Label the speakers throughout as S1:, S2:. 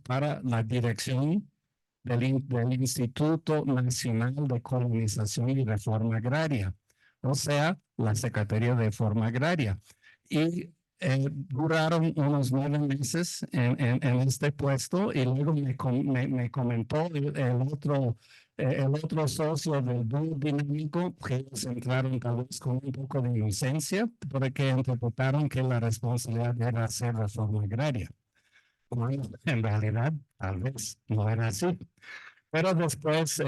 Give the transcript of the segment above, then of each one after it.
S1: para la dirección del Instituto Nacional de Colonización y Reforma Agraria, o sea, la Secretaría de Reforma Agraria. Y duraron unos 9 meses en este puesto y luego me comentó el otro socio del dúo dinámico que ellos entraron tal vez con un poco de inocencia porque interpretaron que la responsabilidad era hacer reforma agraria. Bueno, en realidad, tal vez no era así. Pero después,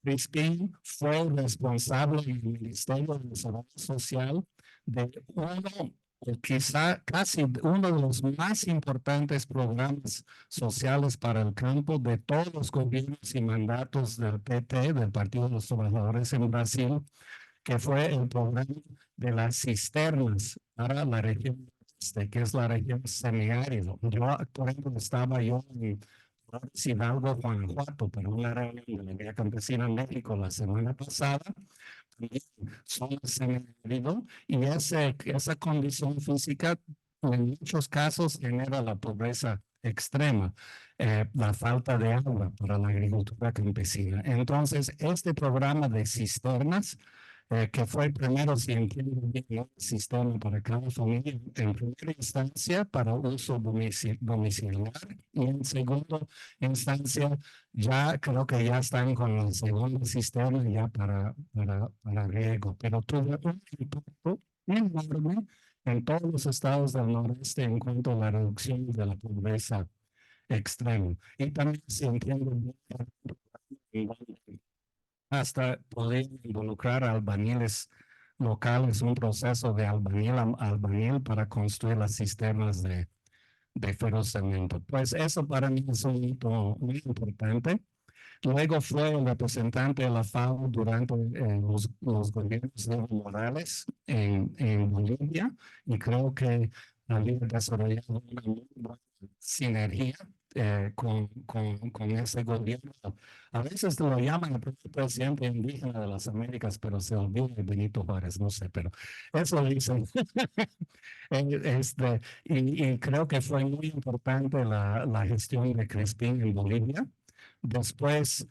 S1: Crispín fue responsable en el Ministerio de Desarrollo Social de uno, o quizá casi uno de los más importantes programas sociales para el campo de todos los gobiernos y mandatos del PT, del Partido de los Trabajadores en Brasil, que fue el programa de las cisternas para la región este, que es la región semiárido. Yo, por ejemplo, estaba yo en Hidalgo, Guanajuato, pero una reunión de la Vía Campesina en México la semana pasada, también son semiárido, y esa condición física en muchos casos genera la pobreza extrema, la falta de agua para la agricultura campesina. Entonces, este programa de cisternas que fue primero, si entiendo bien, un sistema para cada familia, en primera instancia para uso domiciliar y en segunda instancia ya creo que ya están con el segundo sistema ya para riego, pero tuvo un impacto enorme en todos los estados del noreste en cuanto a la reducción de la pobreza extrema. Y también si entiendo bien, hasta poder involucrar a albañiles locales, un proceso de albañil a albañil para construir las sistemas de ferrocemento. Pues eso para mí es un hito muy importante. Luego fue el representante de la FAO durante los gobiernos de Evo Morales en Bolivia y creo que había desarrollado una muy buena sinergia con ese gobierno. A veces lo llaman el primer presidente indígena de las Américas, pero se olvida de Benito Juárez, no sé, pero eso dicen. Y creo que fue muy importante la gestión de Crispín en Bolivia. Después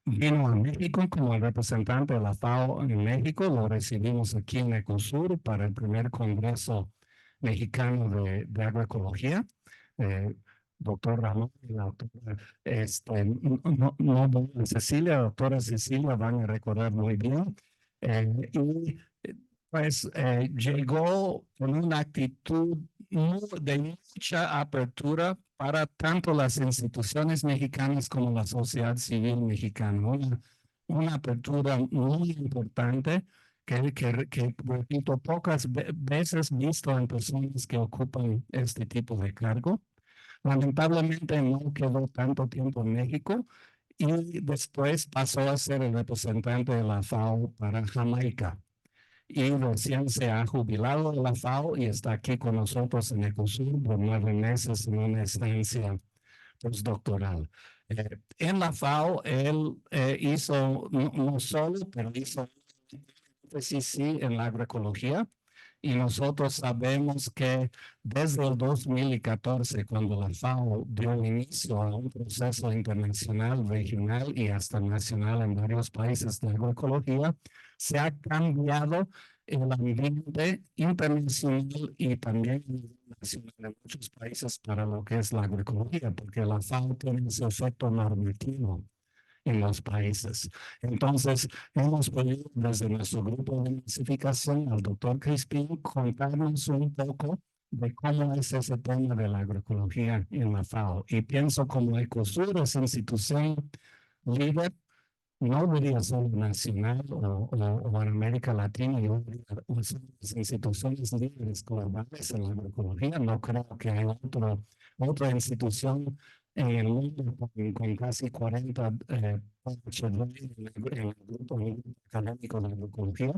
S1: vino a México como el representante de la FAO en México. Lo recibimos aquí en Ecosur para el primer Congreso Mexicano de Agroecología. Doctor Ramón y la doctora Cecilia, doctora Cecilia, van a recordar muy bien. Y pues llegó con una actitud de mucha apertura para tanto las instituciones mexicanas como la sociedad civil mexicana. Una apertura muy importante que, repito, pocas veces visto en personas que ocupan este tipo de cargo. Lamentablemente no quedó tanto tiempo en México y después pasó a ser el representante de la FAO para Jamaica y recién se ha jubilado de la FAO y está aquí con nosotros en Ecosur por 9 meses en una estancia postdoctoral. En la FAO él hizo no solo, pero hizo sí en la agroecología y nosotros sabemos que desde el 2014, cuando la FAO dio inicio a un proceso internacional, regional y hasta nacional en varios países de agroecología, se ha cambiado el ambiente internacional y también nacional en muchos países para lo que es la agroecología, porque la FAO tiene ese efecto normativo en los países. Entonces, hemos podido desde nuestro grupo de masificación al doctor Crispín contarnos un poco de cómo es ese tema de la agroecología en la FAO. Y pienso como Ecosur es institución líder, no diría solo nacional o en América Latina, yo diría, son las instituciones líderes globales en la agroecología. No creo que haya otra institución en el mundo con casi 40 PhD en el grupo académico de agroecología.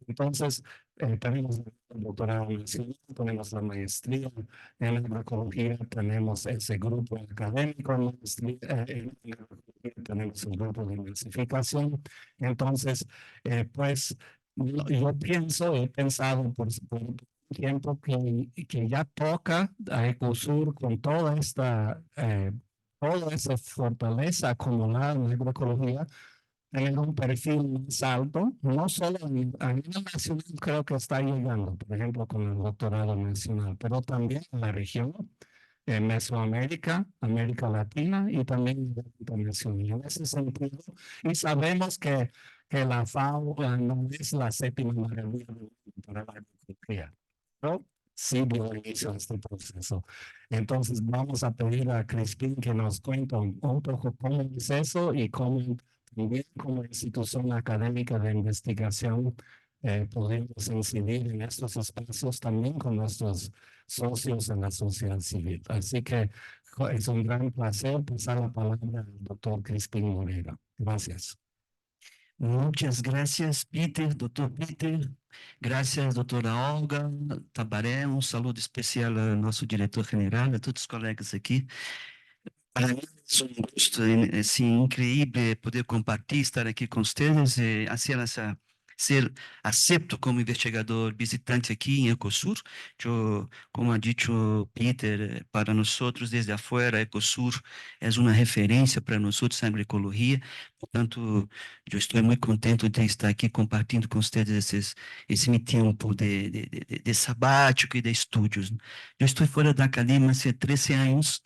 S1: Entonces, tenemos el doctorado nacional, tenemos la maestría en agroecología, tenemos ese grupo académico en maestría, en agroecología, tenemos el grupo de diversificación. Entonces, pues, yo pienso, he pensado por tiempo que ya toca a Ecosur con toda esa fortaleza acumulada en la agroecología, tener un perfil más alto, no solo a nivel nacional, creo que está llegando, por ejemplo, con el doctorado nacional, pero también en la región, en Mesoamérica, América Latina y también a nivel internacional. En ese sentido, y sabemos que la FAO no es la séptima maravilla del mundo para la agricultura, pero sí dio inicio a este proceso. Entonces, vamos a pedir a Crispín que nos cuente un poco cómo es eso y cómo también como institución académica de investigación podemos incidir en estos espacios también con nuestros socios en la sociedad civil. Así que es un gran placer pasar la palabra al doctor Crispín Moreira. Gracias.
S2: Muchas gracias, Peter, doutor Peter. Graças, doutora Olga Tabaré. Um saludo especial ao nosso diretor-geral, a todos os colegas aqui. Para mim é um gosto assim, incrível poder compartilhar, estar aqui com vocês e ser aceito como investigador visitante aqui em Ecosur. Como ha dicho Peter, para nós desde afuera, Ecosur é uma referência para nós em agroecologia. Portanto, eu estou muito contente de estar aqui compartilhando com vocês esse meu tempo de sabático e de estudos. Eu estou fora da academia há 13 anos.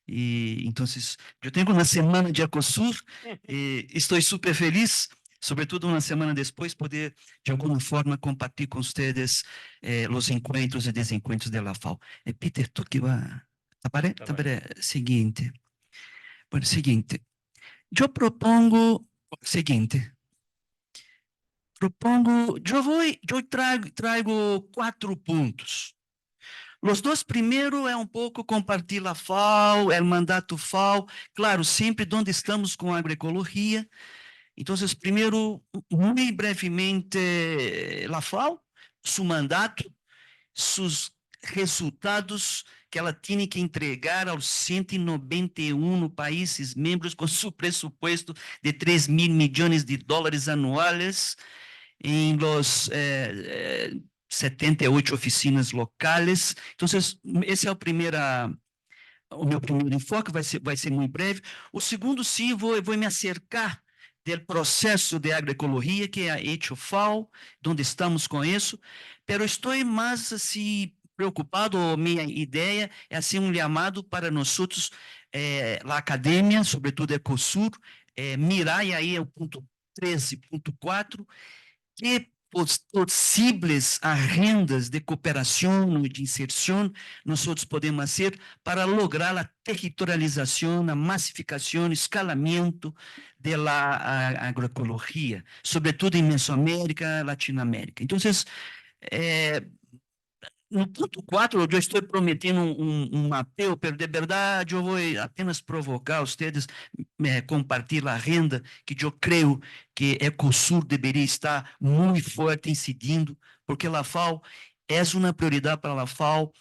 S2: E então, eu tenho uma semana de Ecosur e estou super feliz, sobretudo uma semana depois, poder, de alguma forma, compartilhar com vocês os encontros e desencontros da FAO. Peter, tu que vai... Seguinte. Bueno, seguinte. Eu propongo o seguinte. Eu trago 4 pontos. Os 2 primeiros é um pouco compartilhar a FAO, o mandato FAO, claro, sempre onde estamos com a agroecologia. Então, primeiro, muito brevemente, a FAO, seu mandato, seus resultados que ela tinha que entregar aos 191 países membros com seu pressuposto de 3 mil milhões de dólares anuais em los 78 oficinas locais. Então, esse é o meu primeiro enfoque, vai ser muito breve. O segundo, sim, vou me acercar do processo de agroecologia, que é a HFAO, onde estamos com isso, mas estou mais assim, preocupado, minha ideia é assim um chamado para nós outros, a academia, sobretudo a Ecosur, mirar, e aí é o ponto 13.4, que possíveis agendas de cooperação e de inserção nós podemos fazer para lograr a territorialização, a massificação, escalamento da agroecologia, sobretudo em Mesoamérica, Latinoamérica. Então, no ponto 4, eu estou prometendo um apelo, mas de verdade eu vou apenas provocar vocês, compartilhar a renda que eu creio que Ecosur deveria estar muito forte incidindo, porque a FAO é uma prioridade para a FAO,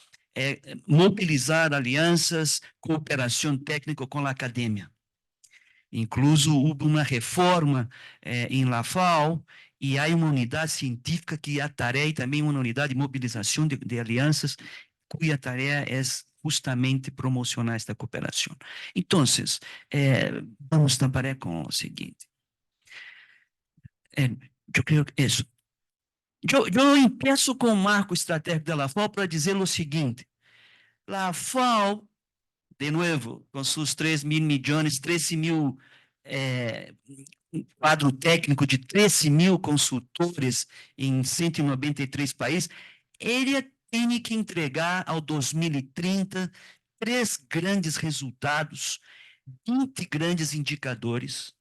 S2: mobilizar alianças, cooperação técnica com a academia. Incluso houve uma reforma em la FAO, e há uma unidade científica que a tarefa e também uma unidade de mobilização de alianças, cuja tarefa é justamente promocionar esta cooperação. Então, vamos trabalhar com o seguinte. Eu creio que isso. Eu empeço com o marco estratégico da FAO para dizer o seguinte: a FAO, de novo, com seus 3 mil milhões, 13 mil um quadro técnico de 13 mil consultores em 193 países, ele tem que entregar ao 2030 3 grandes resultados, 20 grandes indicadores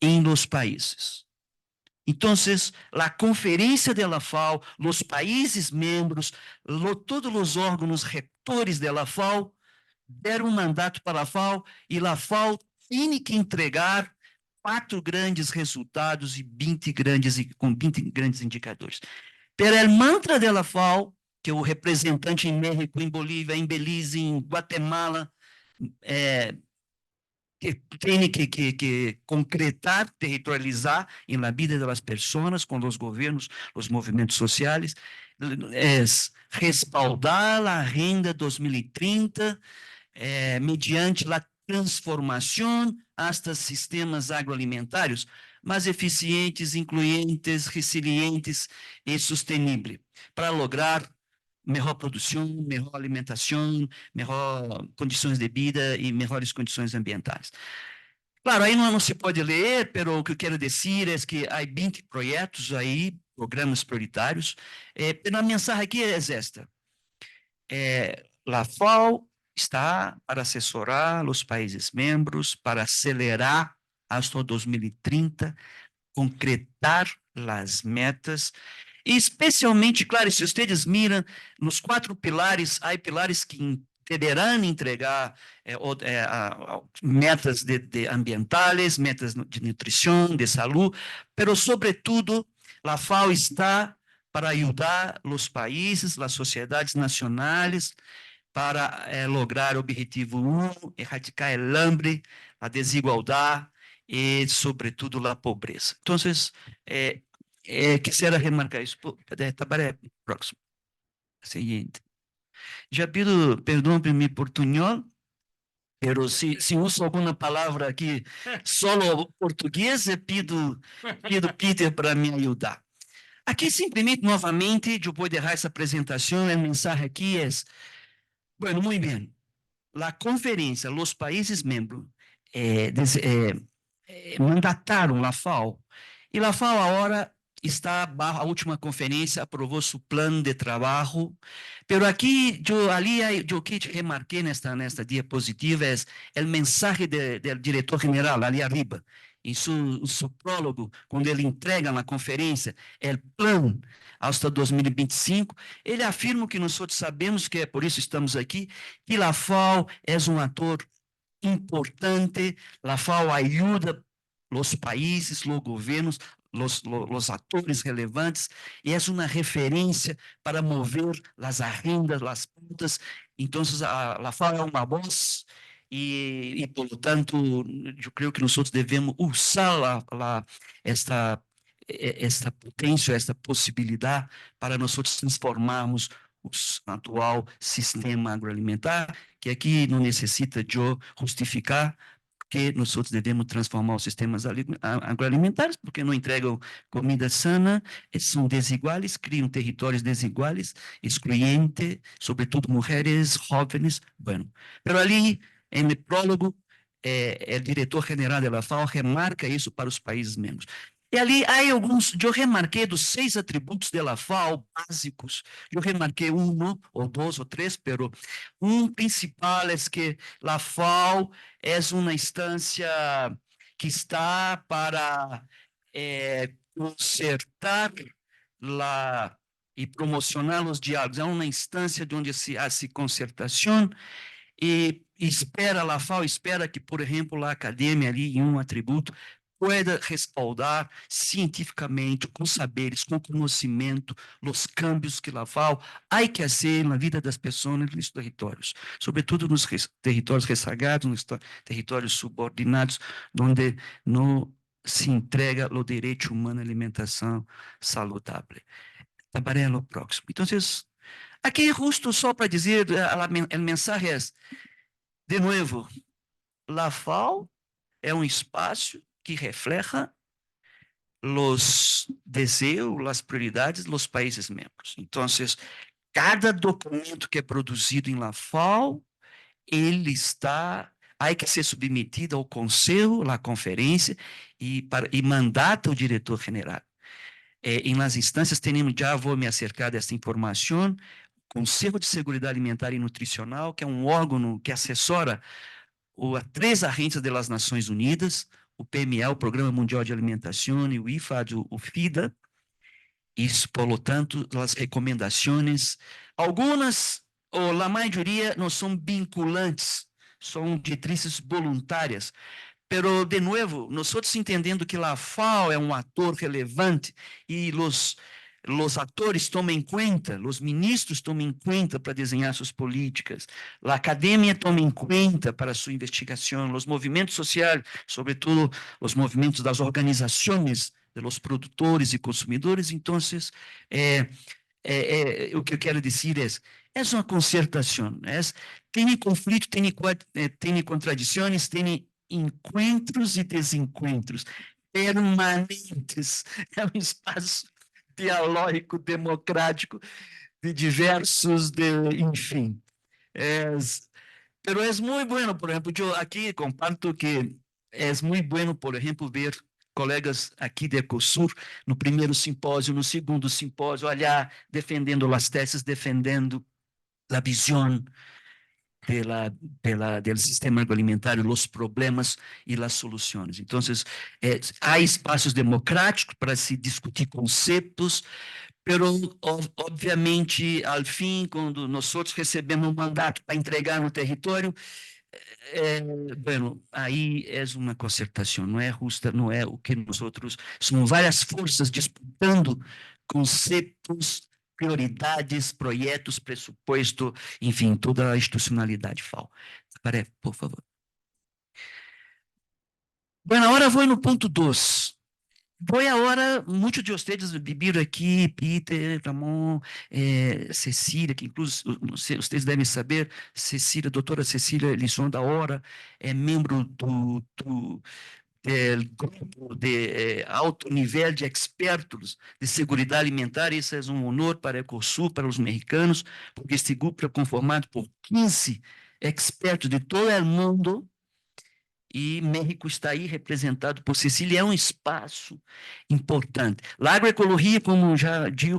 S2: em los países. Então, a conferência da FAO, os países membros, todos os órgãos rectores da FAO deram um mandato para a FAO e a FAO tem que entregar 4 grandes resultados e com 20 grandes indicadores. Pero o mantra da FAO, que o representante em México, em Bolívia, em Belize, em Guatemala, que tem que concretar, territorializar em la vida das pessoas, com os governos, os movimentos sociais, é respaldar a Agenda 2030 mediante a transformação hasta sistemas agroalimentários mais eficientes, incluentes, resilientes e sustentáveis, para lograr melhor produção, melhor alimentação, melhor condições de vida e melhores condições ambientais. Claro, aí não se pode ler, mas o que eu quero dizer é que há 20 projetos aí, programas prioritários, mas a mensagem aqui é esta. A FAO está para assessorar os países membros para acelerar hasta 2030, concretar as metas, e especialmente, claro, se vocês miram nos 4 pilares, há pilares que deverão entregar metas de ambientais, metas de nutrição, de saúde, mas sobretudo a FAO está para ajudar os países, as sociedades nacionais para lograr o objetivo 1, erradicar o hambre, a desigualdade e, sobretudo, a pobreza. Então, quisiera remarcar isso. Tabaré, próximo. Seguinte. Já pido perdão por meu portunhol, mas se uso alguma palavra aqui solo português, pido Peter para me ajudar. Aqui, simplesmente, novamente, eu vou deixar essa apresentação, a mensagem aqui é, bueno, muito bem, a conferência, os países membros mandataram a FAO, e a FAO agora está, a última conferência aprovou seu plano de trabalho, mas aqui, eu que remarquei nesta diapositiva é o mensagem do diretor-geral, ali arriba, em seu prólogo, quando ele entrega na conferência, o plano hasta 2025, ele afirma que nós sabemos, que é por isso estamos aqui, que a FAO é um ator importante, a FAO ajuda os países, os governos, os atores relevantes, e é uma referência para mover as agendas, as pautas. Então, a FAO é uma voz e portanto, eu creio que nós devemos usar esta potência, esta possibilidade para nós transformarmos o atual sistema agroalimentar, que aqui não necessita de eu justificar que nós devemos transformar os sistemas agroalimentares, porque não entregam comida sana, são desiguais, criam territórios desiguais, excluyentes, sobretudo mulheres, jovens. Bueno, pero ali, no prólogo, o diretor-geral da FAO remarca isso para os países membros. E ali há alguns, eu remarquei dos 6 atributos da FAO básicos, eu remarquei 1 ou 2 ou 3, pero principal é que a FAO é uma instância que está para consertar e promocionar os diálogos. É uma instância onde há concertação e a FAO espera que, por exemplo, a academia ali em um atributo pueda respaldar cientificamente, com saberes, com conhecimento, os câmbios que a FAO há que fazer na vida das pessoas nos territórios, sobretudo nos territórios rezagados, nos territórios subordinados, onde não se entrega o direito humano à alimentação saudável. Trabalhar no próximo. Então, aqui é justo só para dizer, a mensagem é, de novo, a FAO é um espaço que refleja os desejos, as prioridades dos países membros. Então, cada documento que é produzido em la FAO, ele há que ser submetido ao conselho, à conferência e mandata o diretor-geral. Em las instâncias, já vou me acercar dessa informação, Conselho de Seguridade Alimentar e Nutricional, que é um órgão que assessora 3 agências das Nações Unidas, o PMA, o Programa Mundial de Alimentação, e o IFAD, o FIDA. Isso, por tanto, as recomendações, algumas, ou a maioria, não são vinculantes, são diretrizes voluntárias. Pero, de novo, nós outros entendendo que a FAO é um ator relevante e os atores tomam em conta, os ministros tomam em conta para desenhar suas políticas, a academia toma em conta para sua investigação, os movimentos sociais, sobretudo os movimentos das organizações dos produtores e consumidores. Então, o que eu quero dizer é uma concertação, tem conflito, tem contradições, tem encontros e desencontros permanentes, é um espaço dialógico, democrático, de diversos, enfim. Pero es muy bueno, por ejemplo, yo aquí comparto que es muy bueno, por ejemplo, ver colegas aqui de Ecosur no primeiro simpósio, no segundo simpósio, olhar, defendendo as teses, defendendo a visão del sistema agroalimentario, los problemas y las soluciones. Entonces, hay espacios democráticos para se discutir conceptos, pero obviamente, al fim, quando nós recebemos um mandato para entregar no território, bueno, aí é uma concertação, não é justa, não é o que nós são várias forças disputando conceitos, prioridades, projetos, pressuposto, enfim, toda a institucionalidade FAO. Paré, por favor. Bueno, agora vou no ponto 2. Vou agora, muitos de vocês viveram aqui, Peter, Ramon, Cecília, que inclusive vocês devem saber, Cecília, doutora Cecília Lisson da Hora, é membro do grupo de alto nível de expertos de segurança alimentar. Isso é um honor para o Ecosul, para os mexicanos, porque este grupo é conformado por 15 expertos de todo o mundo, e México está aí representado por Cecília, é um espaço importante. A agroecologia, como já disse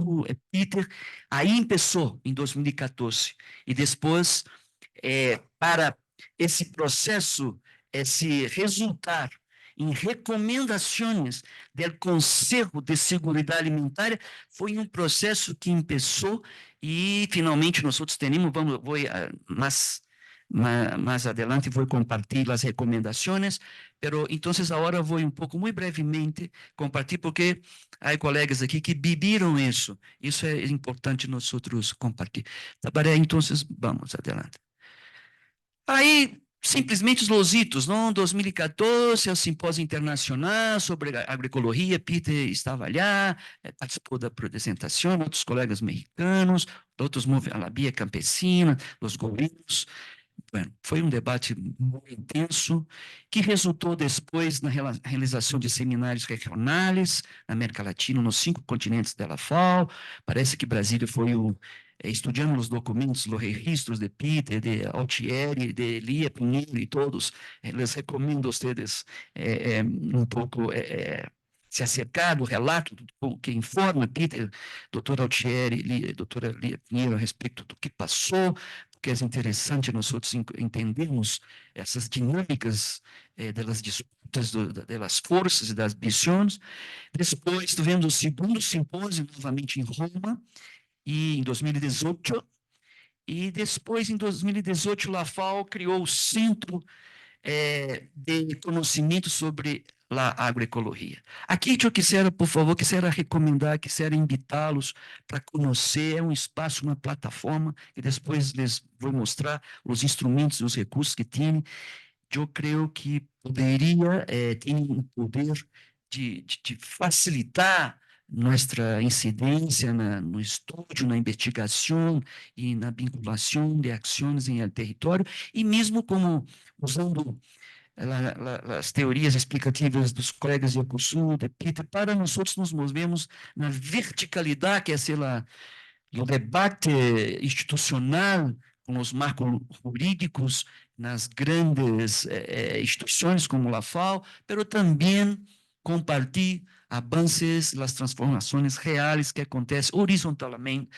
S2: Peter, aí começou em 2014, e depois, para esse processo se resultar em recomendações do Conselho de Seguridade Alimentar, foi um processo que começou e, finalmente, nós temos, vou mais adelante vou compartilhar as recomendações, pero entonces agora vou um pouco, muito brevemente, compartilhar, porque há colegas aqui que viveram isso é importante nós compartilhar. Então, vamos adelante. Aí, simplesmente os lositos, não? 2014, o simpósio internacional sobre agroecologia, Peter estava lá, participou da apresentação, outros colegas mexicanos, outros a la Via Campesina, os governos. Bueno, foi um debate muito intenso, que resultou depois na realização de seminários regionais na América Latina, nos 5 continentes da FAO. Parece que Brasília foi estudando os documentos, os registros de Peter, de Altieri, de Elia Pinheiro e todos. Les recomendo a vocês um pouco se acercar do relato que informa Peter, doutor Altieri, doutora Elia Pinheiro, a respeito do que passou, que é interessante nós entendermos essas dinâmicas das disputas, das forças e das visões. Depois tivemos o segundo simpósio, novamente em Roma, e em 2018, e depois, em 2018, a FAO criou o Centro de Conhecimento sobre a agroecologia. Aqui eu quisera, por favor, recomendar, quisera invitá-los para conhecer, um espaço, uma plataforma, e depois lhes vou mostrar os instrumentos e os recursos que tem. Eu creio que poderia ter um poder de facilitar nossa incidência no estudo, na investigação e na vinculação de ações em território, e mesmo como usando as teorias explicativas dos colegas de Ecosul, de Peter, para nós nos movemos na verticalidade, que é o debate institucional com os marcos jurídicos nas grandes instituições como a FAO, mas também compartilhar avanços, as transformações reais que acontecem horizontalmente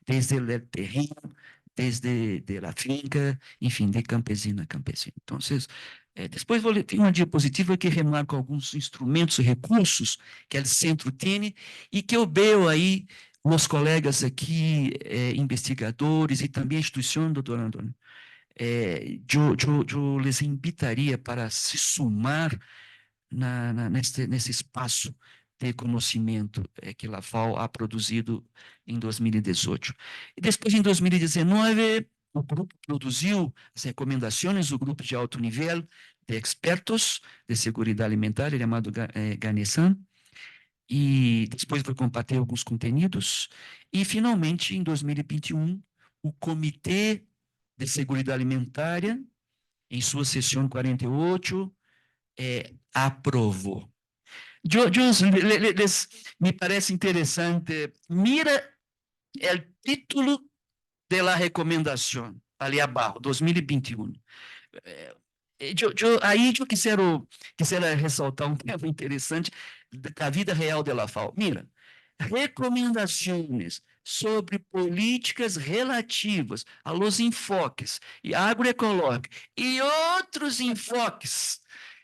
S2: desde o terreno, desde a finca, enfim, de campesino a campesino. Então, depois tem uma diapositiva que remarca alguns instrumentos e recursos que o centro tem e que eu vejo aí os colegas aqui, investigadores e também a instituição, doutor Antônio. Eu les invitaria para se sumar nesse espaço de conhecimento que a FAO ha produzido em 2018. E depois, em 2019, o grupo produziu as recomendações do grupo de alto nível de expertos de segurança alimentar, chamado GANESAN, e depois foi compartilhar alguns conteúdos, e finalmente, em 2021, o Comitê de Segurança Alimentar, em sua sessão 48, aprovou. Me parece interessante, mira o título da recomendação, ali abaixo, 2021. Aí eu quisera ressaltar um tema interessante da vida real da FAO. Mira, recomendações sobre políticas relativas a los enfoques e agroecológico e outros enfoques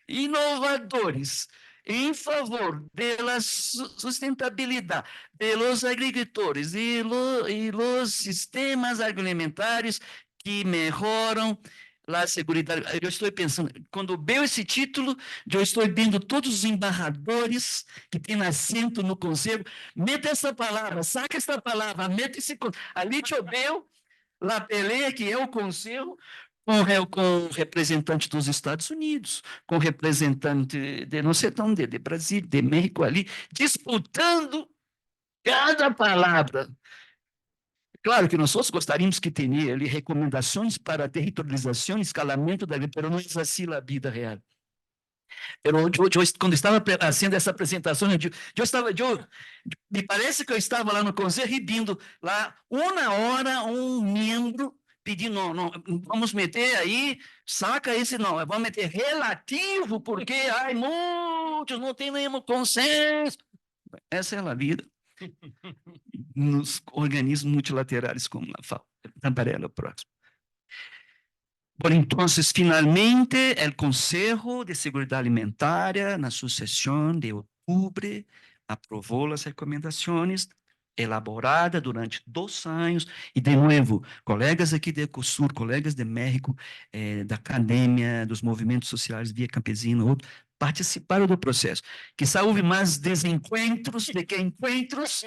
S2: inovadores em favor da sustentabilidade de los agricultores e los sistemas agroalimentares que melhoram a segurança. Eu estou pensando, quando vejo esse título, eu estou vendo todos os embaixadores que têm assento no conselho. Meta essa palavra, saca essa palavra, meta esse. Ali eu vejo a peleia que é o conselho com o representante dos Estados Unidos, com o representante de não sei onde, de Brasil, de México ali, disputando cada palavra. Claro que nós gostaríamos que tenha ali recomendações para territorialização e escalamento da agricultura, mas não é assim a vida real. Quando estava fazendo essa apresentação, me parece que eu estava lá no conselho rindo, lá, uma hora, um membro pedindo, não, vamos meter aí, saca esse não, vamos meter relativo, porque muitos não têm nenhum consenso. Essa é a vida nos organismos multilaterais como a FAO. Tamparela, o próximo. Bom, então, finalmente, o Conselho de Seguridade Alimentar, na sua sessão de outubro, aprovou as recomendações elaboradas durante 2 anos, e, de novo, colegas aqui de Ecosur, colegas de México, da academia, dos movimentos sociais, Via Campesina, outros, participaram do processo. Quizá houve mais desencontros do que encontros,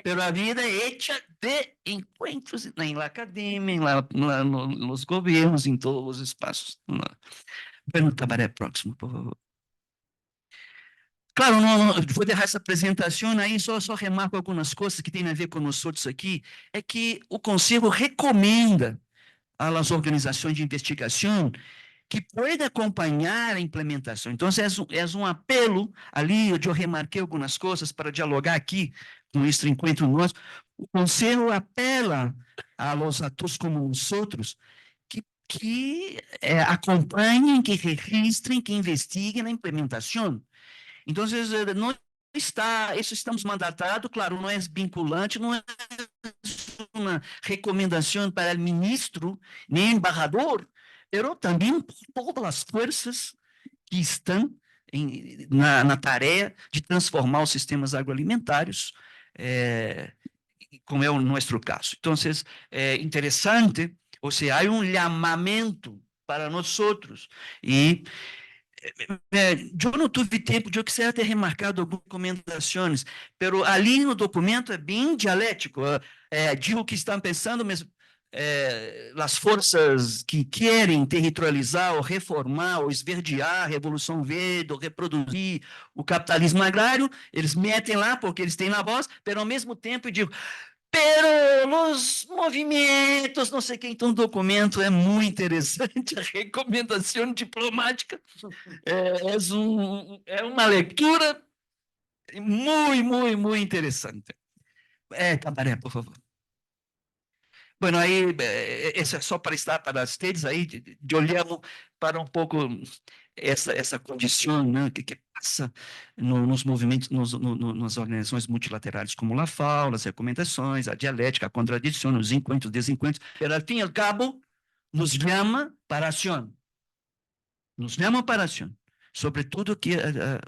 S2: mas a vida é hecha de encontros na academia, nos governos, em todos os espaços. Bueno, Tabaré, próximo, por favor. Claro, vou deixar essa apresentação aí, só remarco algumas coisas que têm a ver com nós outros aqui, é que o Conselho recomenda às organizações de investigação que pode acompanhar a implementação. Então, é um apelo ali, eu remarquei algumas coisas para dialogar aqui com este encontro nosso. O Conselho apela aos atores como nós outros que acompanhem, que registrem, que investiguem na implementação. Então, não está, isso estamos mandatados, claro, não é vinculante, não é uma recomendação para o ministro, nem embaixador, mas também por todas as forças que estão na tarefa de transformar os sistemas agroalimentários, como é o nosso caso. Então, é interessante, ou seja, há um chamamento para nós outros, e eu não tive tempo, eu quisiera ter remarcado algumas recomendações, mas ali no documento é bem dialético, digo que estão pensando, mas as forças que querem territorializar, ou reformar, ou esverdear a Revolução Verde, ou reproduzir o capitalismo agrário, eles metem lá porque eles têm na voz, mas ao mesmo tempo eu digo, pero os movimentos, não sei quem, então o documento é muito interessante, a recomendação diplomática é uma leitura muito interessante. Tabaré, por favor. Bueno, aí, isso é só para estar para as teses aí, de olhamos para um pouco essa condição, né, que passa nos movimentos, nas organizações multilaterais como a FAO, as recomendações, a dialética, a contradição, os encontros, desencontros, mas, ao fim e ao cabo, nos chama para a ação. Nos chama para a ação. Sobretudo que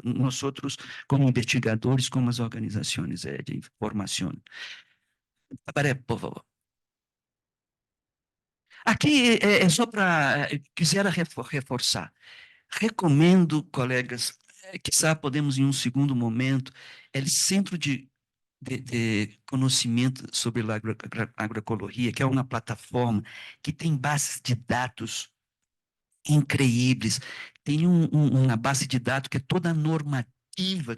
S2: nós outros, como investigadores, como as organizações de informação. Por favor. Aqui é só para, quisera reforçar. Recomendo, colegas, quizá podemos, em um segundo momento, é centro de conhecimento sobre a agroecologia, que é uma plataforma que tem bases de dados incríveis, tem uma base de dados que é toda normativa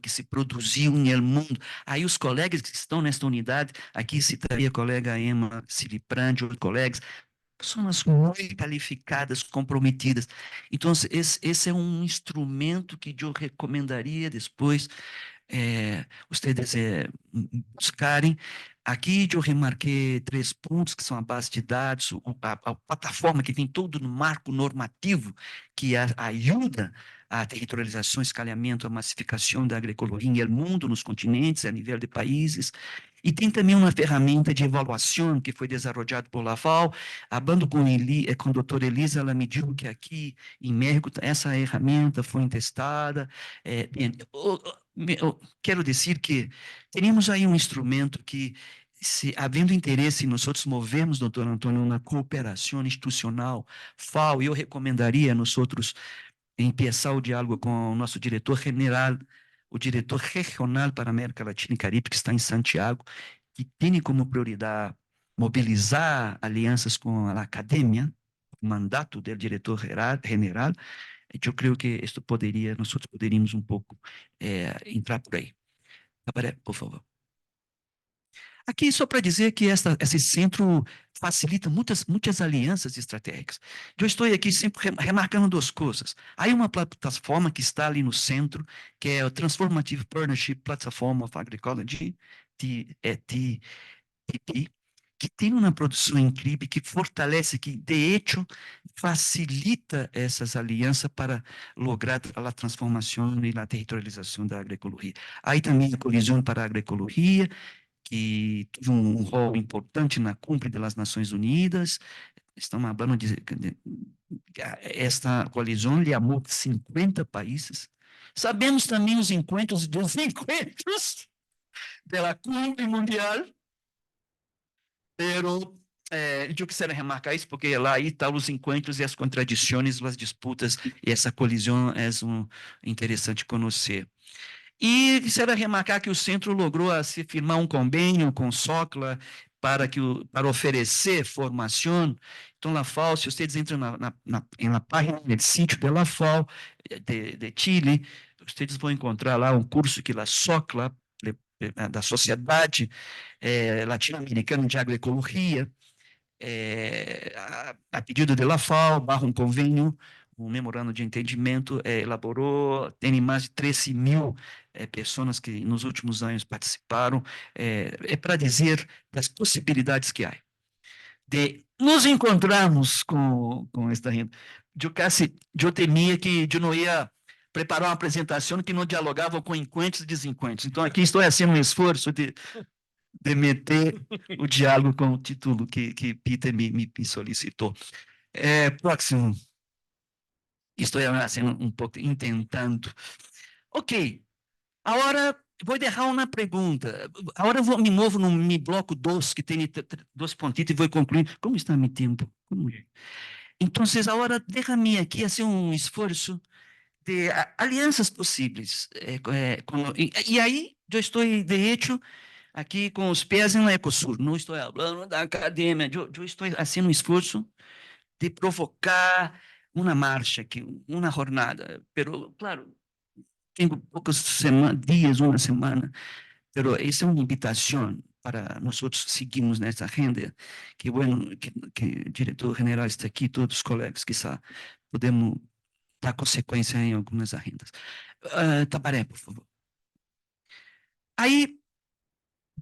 S2: que se produziu no mundo. Aí os colegas que estão nesta unidade, aqui citaria a colega Emma Siliprandi, outros colegas, pessoas muito qualificadas, comprometidas. Então, esse é um instrumento que eu recomendaria depois vocês buscarem. Aqui eu remarquei 3 pontos, que são a base de dados, a plataforma que tem todo o marco normativo que ajuda a territorialização, escalhamento, a massificação da agroecologia no mundo, nos continentes, a nível de países. E tem também uma ferramenta de avaliação que foi desenvolvida por Laval. Abando com a doutora Elisa, ela me disse que aqui em México essa ferramenta foi testada. Eu quero dizer que teríamos aí um instrumento que, se havendo interesse em nós outros movermos, doutor Antônio, na cooperação institucional, FAO, eu recomendaria nós outros começar o diálogo com o nosso diretor-general, o diretor regional para a América Latina e Caribe, que está em Santiago, que tem como prioridade mobilizar alianças com a academia, o mandato do diretor-general. Eu creio que isto poderia, nós outros poderíamos um pouco entrar por aí. Tabaré, por favor. Aqui só para dizer que esse centro facilita muitas alianças estratégicas. Eu estou aqui sempre remarcando 2 coisas. Há uma plataforma que está ali no centro, que é o Transformative Partnership Platform of Agroecology, TPP, que tem uma produção incrível, que fortalece, que de hecho facilita essas alianças para lograr a transformação e a territorialização da agroecologia. Aí também a colisão para a agroecologia, que teve um rol importante na cúmplice das Nações Unidas. Estamos falando de esta coalizão chamou 50 países. Sabemos também os encontros e desencontros da cúmplice mundial, pero eu quero remarcar isso porque lá aí estão os encontros e as contradições, as disputas, e essa colisão é interessante conhecer. E quisiera remarcar que o centro logrou se firmar um convênio com Socla para oferecer formação. Então, a FAO, se vocês entram na página do sítio da FAO de Chile, vocês vão encontrar lá um curso que a Socla, da Sociedade Latino-Americana de Agroecologia, a pedido da FAO, barra um convênio, um memorando de entendimento, elaborou, tem mais de 13 mil pessoas que nos últimos anos participaram, para dizer das possibilidades que há. De nos encontrarmos com esta renda. Eu temia que eu não ia preparar uma apresentação que não dialogava com encontros e desencontros. Então, aqui estou fazendo um esforço de meter o diálogo com o título que Peter me solicitou. Próximo. Estou assim, um pouco intentando. Ok. Agora vou deixar uma pergunta. Agora me movo no meu bloco 2, que tem 2 pontitos, e vou concluir. Como está meu tempo? Então, agora deixa-me aqui assim, um esforço de alianças possíveis. E aí, eu estou, de hecho, aqui com os pés no Ecosur. Não estou falando da academia. Eu estou fazendo um esforço de provocar uma marcha aqui, uma jornada. Pero, claro, tenho poucos dias, uma semana, pero essa é uma invitação para nós outros seguirmos nessa agenda. Que bueno que o diretor-general está aqui, todos os colegas, quizá podemos dar consequência em algumas agendas. Tabaré, por favor. Aí,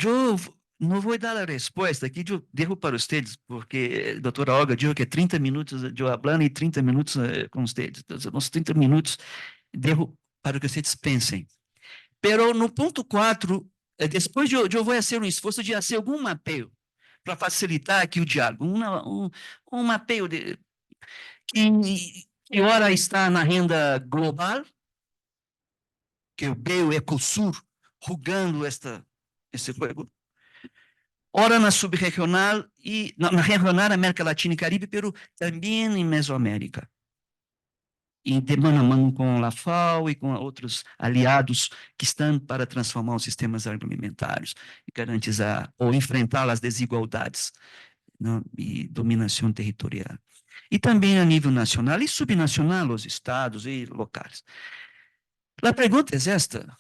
S2: eu não vou dar a resposta aqui, eu dejo para vocês, porque a doutora Olga disse que é 30 minutos eu falando e 30 minutos com vocês. Então, uns 30 minutos dejo para que vocês pensem. Pero no ponto 4, depois eu vou fazer um esforço de fazer algum mapeio para facilitar aqui o diálogo. Um mapeio que ora está na renda global, que eu vejo o Ecosur jogando esse jogo. Ora na subregional e na regional América Latina e Caribe, pero também em Mesoamérica. e de mano a mano com a FAO e com outros aliados que estão para transformar os sistemas agroalimentários e garantizar ou enfrentar as desigualdades, não, e dominação territorial. E também a nível nacional e subnacional, os estados e locais. A pergunta é esta.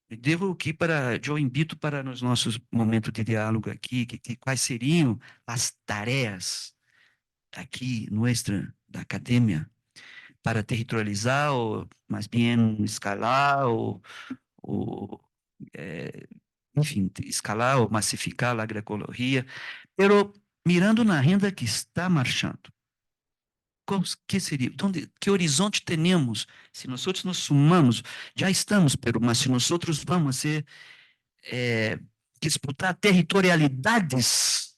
S2: Eu invito para nos nossos momentos de diálogo aqui, quais seriam as tarefas aqui nuestra da academia para territorializar ou, mais bem, escalar ou enfim, escalar ou massificar a agroecologia, pero mirando na renda que está marchando. Que seria? Que horizonte temos? Se nós outros nos sumamos, já estamos, mas se nós outros vamos ser, disputar territorialidades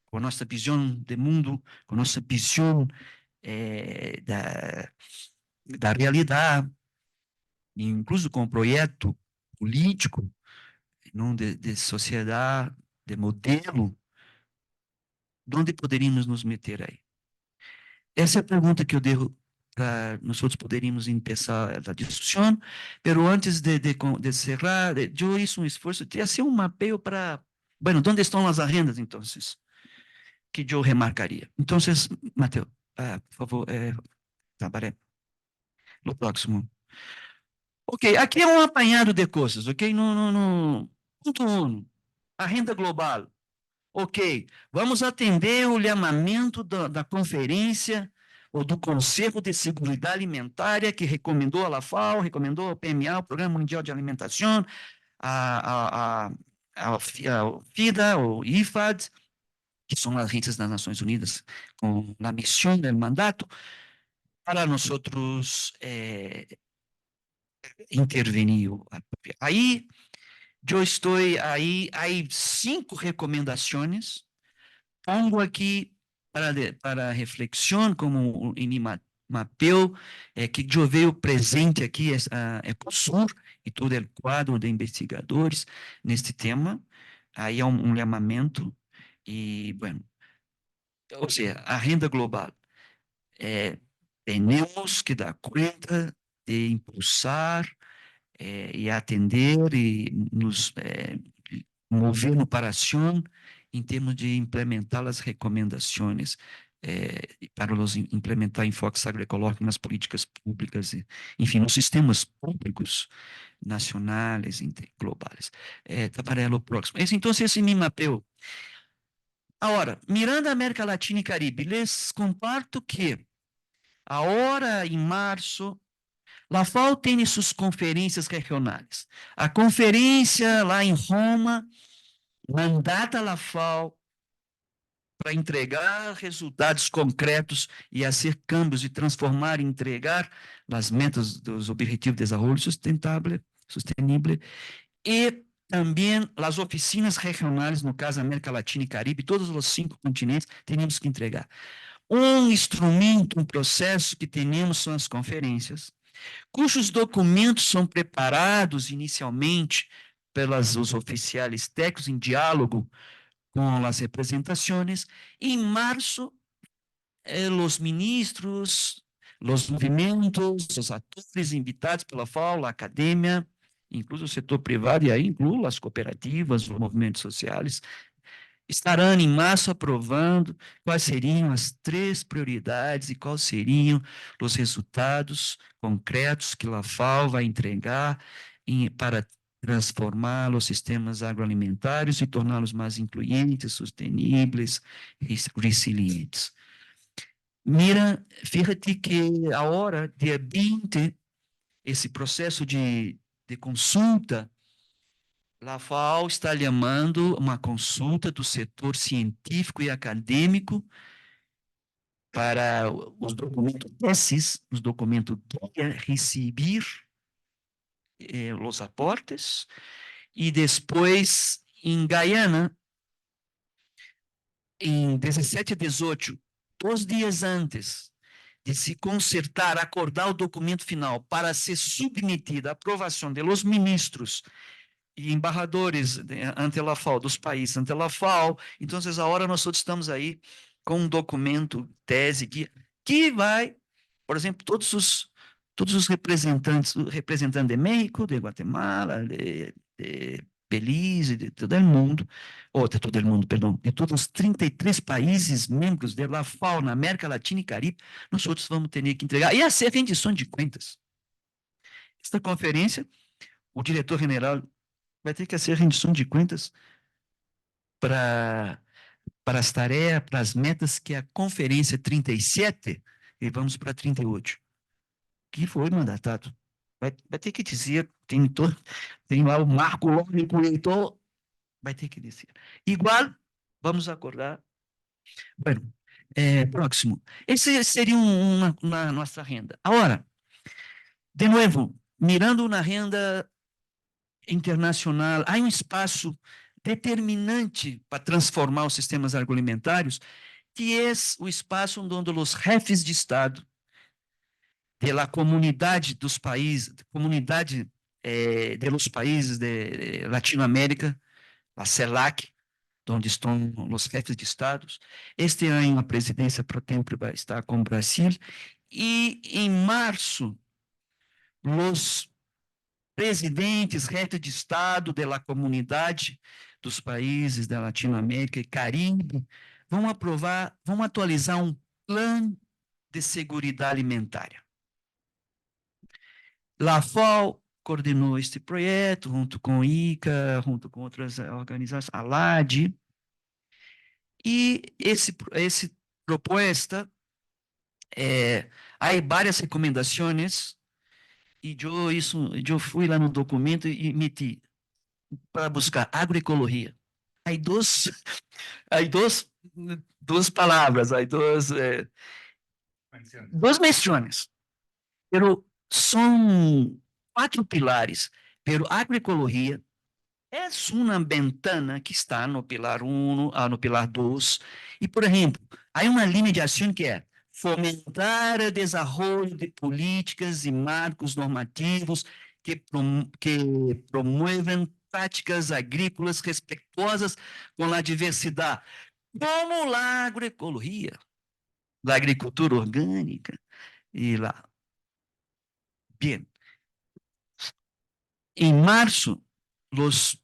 S2: com a nossa visão de mundo, com a nossa visão da realidade, incluso com o projeto político, não de sociedade, de modelo, onde poderíamos nos meter aí? Essa é a pergunta que eu devo para nós outros poderíamos começar a discussão, mas antes de cerrar, eu fiz um esforço de fazer um mapeio para, bueno, onde estão as agendas, então, que eu remarcaria. Então, Mateus, por favor, trabalhe. No próximo. Ok, aqui é um apanhado de coisas, ok? Ponto 1, a renda global. Ok, vamos atender o chamamento da conferência ou do Conselho de Seguridade Alimentar que recomendou a FAO, recomendou ao PMA, o Programa Mundial de Alimentação, a FIDA, o IFAD, que são as agências das Nações Unidas, com a missão do mandato, para nós outros intervenir. Aí, eu estou aí, há 5 recomendações, pongo aqui para reflexão, como em mapeu, que eu vejo presente aqui, a Ecosur e todo o quadro de investigadores neste tema. Aí é um chamamento e, bueno, ou seja, a renda global. Temos que dar conta de impulsar e atender e nos mover no para ação em termos de implementar as recomendações para implementar enfoques agroecológicos nas políticas públicas, enfim, nos sistemas públicos nacionais e globais. Tabarelo próximo. Então, esse me mapeou. Agora, mirando a América Latina e Caribe, lhes comparto que agora, em março, a FAO tem suas conferências regionais. A conferência lá em Roma mandata a FAO para entregar resultados concretos e fazer câmbios e transformar e entregar as metas dos Objetivos de Desenvolvimento Sustentável e também as oficinas regionais, no caso América Latina e Caribe, todos os 5 continentes, temos que entregar. Um instrumento, um processo que temos são as conferências, cujos documentos são preparados inicialmente pelos oficiais técnicos em diálogo com as representações. Em março, os ministros, os movimentos, os atores invitados pela FAO, a academia, incluso o setor privado, e aí incluo as cooperativas, os movimentos sociais, estarão em março aprovando quais seriam as 3 prioridades e quais seriam os resultados concretos que a FAO vai entregar para transformar os sistemas agroalimentares e torná-los mais incluentes, sustentáveis e resilientes. Mira, fíjate que agora, dia 20, esse processo de consulta, a FAO está chamando uma consulta do setor científico e acadêmico para os documentos desses, os documentos guia, receber os aportes, e depois, em Guyana, em 17 e 18, 2 dias antes de se consertar, acordar o documento final para ser submetido à aprovação de los ministros e embaixadores ante a FAO, dos países ante a FAO. Então, agora nós estamos aí com um documento, tese, que vai por exemplo, todos os representantes de México, de Guatemala, de Belize, de todo o mundo, ou de todo o mundo, perdão, de todos os 33 países membros da FAO na América Latina e Caribe, nós outros vamos ter que entregar. E essa é a rendição de contas. Esta conferência, o diretor-geral vai ter que fazer rendição de contas para as tarefas, para as metas que a conferência 37, e vamos para 38, que foi mandatado. Vai ter que dizer, tem lá o marco lógico, então vai ter que dizer. Igual, vamos acordar. Bueno, próximo. Esse seria uma nossa renda. Agora, de novo, mirando na renda internacional, há um espaço determinante para transformar os sistemas agroalimentários, que é o espaço onde os chefes de Estado da comunidade dos países, comunidade de los países de Latinoamérica, a CELAC, onde estão os chefes de Estados. Este ano a presidência pro tempore vai estar com o Brasil, e em março, os presidentes, chefes de Estado da comunidade dos países da Latinoamérica e Caribe vão atualizar um plano de segurança alimentar. A FAO coordenou este projeto, junto com o ICA, junto com outras organizações, a LAD, e essa proposta, há várias recomendações, e eu fui lá no documento e meti para buscar agroecologia. Há duas palavras, há duas menções, mas são 4 pilares, pero agroecologia é uma ventana que está no pilar 1, no pilar 2, e, por exemplo, há uma linha de ação que é fomentar o desenvolvimento de políticas e marcos normativos que promovem práticas agrícolas respeitosas com a diversidade, como a agroecologia, a agricultura orgânica e lá. Bem, em março, os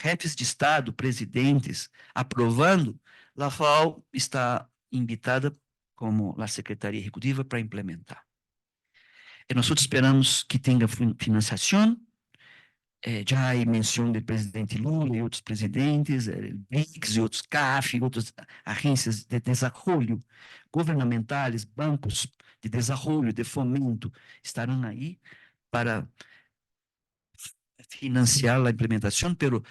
S2: chefes de Estado, presidentes, aprovando, a FAO está invitada como a Secretaria Executiva para implementar. E nós esperamos que tenha financiação. Já há menção do presidente Lula e outros presidentes, BRICS e outros CAF, e outras agências de desenvolvimento governamentais, bancos de desenvolvimento, de fomento, estarão aí para financiar a implementação, pero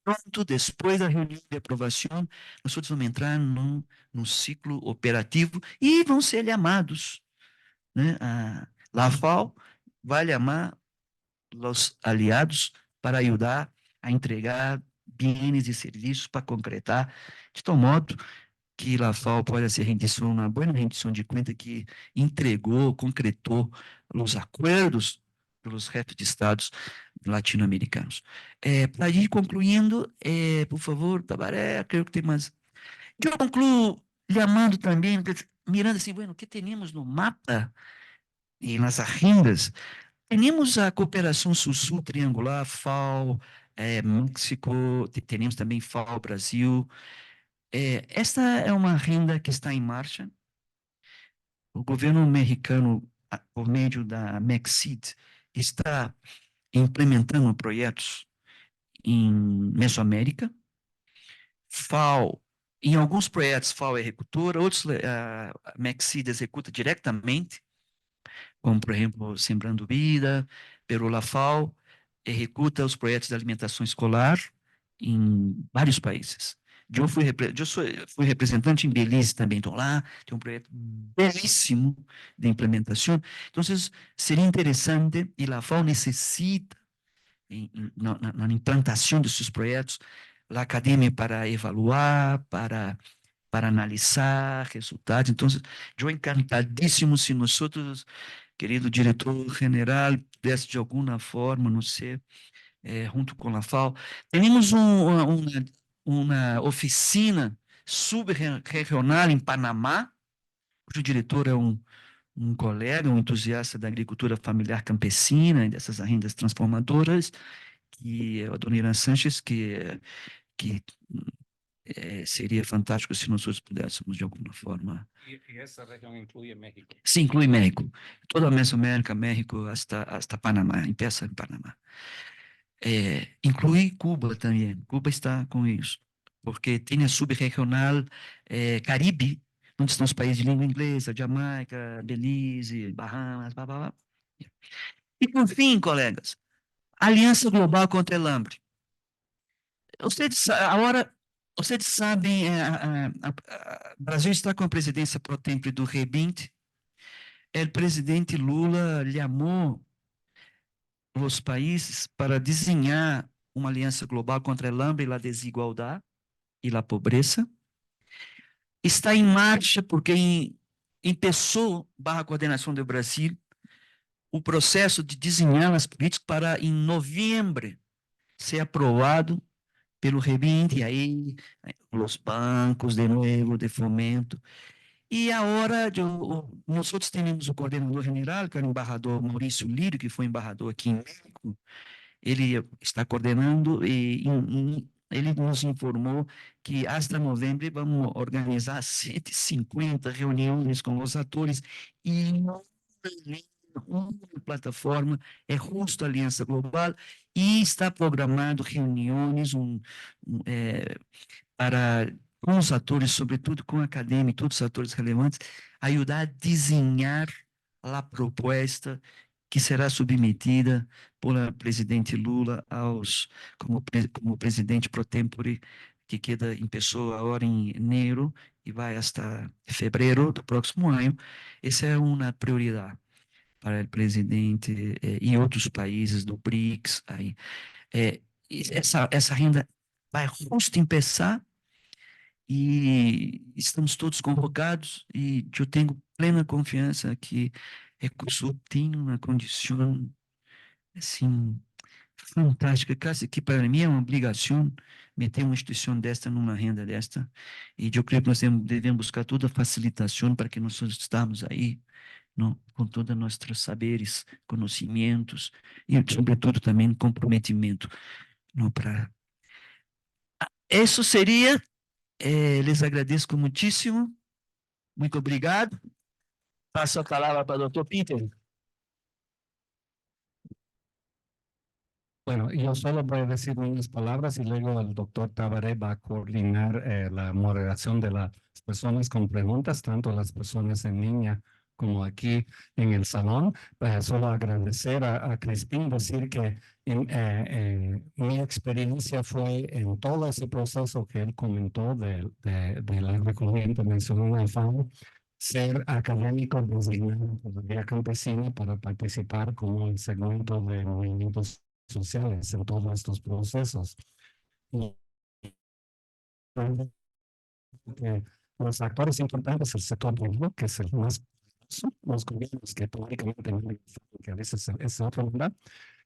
S2: pronto, depois da reunião de aprovação, nós vamos entrar num ciclo operativo e vão ser chamados, né? A FAO vai chamar os aliados para ajudar a entregar bens e serviços para concretar, de tal modo que a FAO pode ser uma boa rendição de conta que entregou, concretou os acordos pelos chefes de estados latino-americanos. Para ir concluindo, por favor, Tabaré, creio que tem mais. Eu concluo chamando também, mirando assim, bueno, o que temos no mapa e nas agendas? Temos a cooperação sul-sul triangular, FAO, México, temos também FAO Brasil. Esta é uma agenda que está em marcha. O governo mexicano, por meio da MEXID, está implementando projetos em Mesoamérica. FAO, em alguns projetos, FAO executora, outros a MEXID executa diretamente, como, por exemplo, Sembrando Vida, pero la FAO executa os projetos de alimentação escolar em vários países. Eu fui representante em Belize também, então lá tem um projeto belíssimo de implementação. Então, seria interessante, e a FAO necessita, na implantação desses projetos, a academia para evaluar, para analisar resultados. Então, eu encantadíssimo se nós outros, querido diretor-general, pudesse de alguma forma, não sei, junto com a FAO. Temos uma oficina subregional em Panamá, cujo diretor é um um colega, um entusiasta da agricultura familiar campesina e dessas rendas transformadoras, que é o Dona Irã Sanches, que seria fantástico se nós pudéssemos, de alguma forma.
S1: Y esa región incluye México.
S2: Se inclui México, toda a Mesoamérica, México, hasta Panamá, empieza em Panamá. Inclui Cuba também, Cuba está com isso, porque tem a subregional Caribe, onde estão os países de língua inglesa, Jamaica, Belize, Bahamas, blá, blá, blá. E por fim, colegas, Aliança Global contra o Hambre. Vocês sabem, o Brasil está com a presidência pro tempore do G20. O presidente Lula chamou os países para desenhar uma aliança global contra o hambre e a desigualdade e a pobreza. Está em marcha porque começou, barra coordenação do Brasil, o processo de desenhar as políticas para, em novembro, ser aprovado pelo G20, e aí os bancos, de novo, de fomento. E agora, nós temos o coordenador general, que é o embaixador Maurício Lírio, que foi embaixador aqui em México. Ele está coordenando e ele nos informou que até novembro vamos organizar 150 reuniões com os atores e uma plataforma é Justo Aliança Global e está programado reuniões para com os atores, sobretudo com a academia e todos os atores relevantes, ajudar a desenhar a proposta que será submetida pelo presidente Lula como presidente pro tempore, que queda em pessoa agora em janeiro e vai até fevereiro do próximo ano. Essa é uma prioridade para o presidente e outros países do BRICS. Aí. Essa renda vai justo começar e estamos todos convocados e eu tenho plena confiança que Ecosul tem uma condição assim fantástica, quase que para mim é uma obrigação meter uma instituição desta numa renda desta, e eu creio que nós devemos buscar toda a facilitação para que nós estamos aí, não, com todos os nossos saberes, conhecimentos e sobretudo também comprometimento, não, para isso seria. Les agradeço muitíssimo. Muito obrigado. Passo a palavra para o Dr. Peter.
S1: Bueno, yo solo voy a decir unas palabras y luego el doctor Tabaré va a coordinar la moderación de las personas con preguntas, tanto las personas en línea como aquí en el salón. Solo agradecer a Crispín, decir que mi experiencia fue en todo ese proceso que él comentó de la agroecología internacional FAO, ser académico designado por la Vía Campesina para participar como el segmento de movimientos sociales en todos estos procesos. Y los actores importantes, el sector privado, que es el más los gobiernos que teóricamente no, que a veces es otra verdad,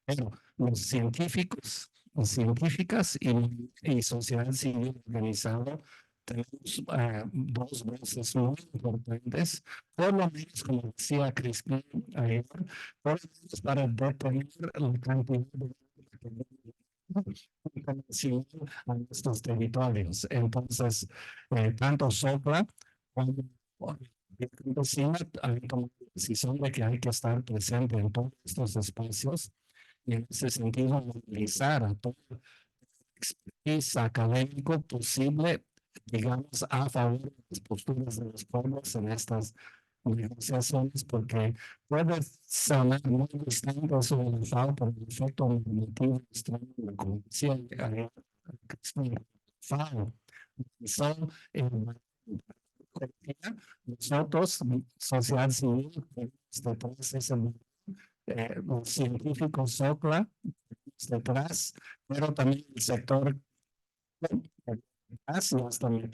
S1: pero los científicos, las científicas y sociedad civil organizada tenemos dos voces muy importantes, por lo menos, como decía Crispín ayer, por lo menos para detener la cantidad de a nuestros territorios. Entonces, tanto SOPRA como la campesina han tomado la decisión de que hay que estar presente en todos estos espacios y en ese sentido movilizar a todo expertise académico posible, digamos, a favor de las posturas de los pueblos en estas negociaciones, porque puede sonar muy distinto eso del FAO, pero el efecto normativo extremo de la Convención FAO son nosotros, sociedad civil, detrás los científicos SOCLA, detrás, pero también el sector gracias también.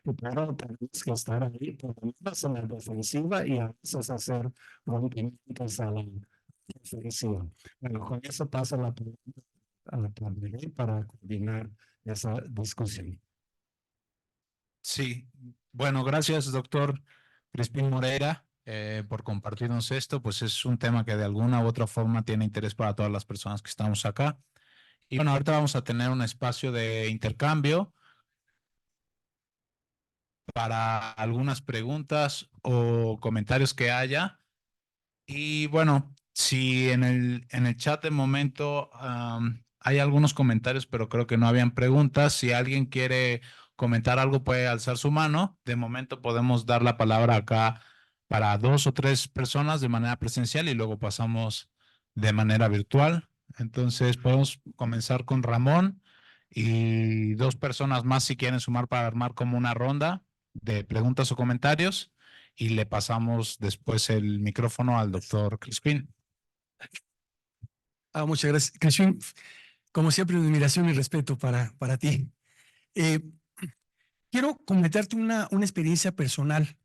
S1: Pero tenemos que estar ahí, por lo menos en la defensiva y a veces hacer rompimientos a la defensiva. Bueno, con eso paso la pregunta a la Tabaré para coordinar esa discusión.
S3: Sí, bueno, gracias, doctor Crispín Moreira. por compartirnos esto, pues es un tema que de alguna u otra forma tiene interés para todas las personas que estamos acá. Y bueno, ahorita vamos a tener un espacio de intercambio para algunas preguntas o comentarios que haya. Y bueno, si en el chat de momento hay algunos comentarios, pero creo que no habían preguntas. Si alguien quiere comentar algo, puede alzar su mano. De momento podemos dar la palabra acá para 2 o 3 personas de manera presencial y luego pasamos de manera virtual. Entonces podemos comenzar con Ramón y 2 personas más si quieren sumar para armar como una ronda de preguntas o comentarios y le pasamos después el micrófono al doctor Crispín.
S4: Muchas gracias. Crispín, como siempre, una admiración y respeto para ti. Quiero comentarte una experiencia personal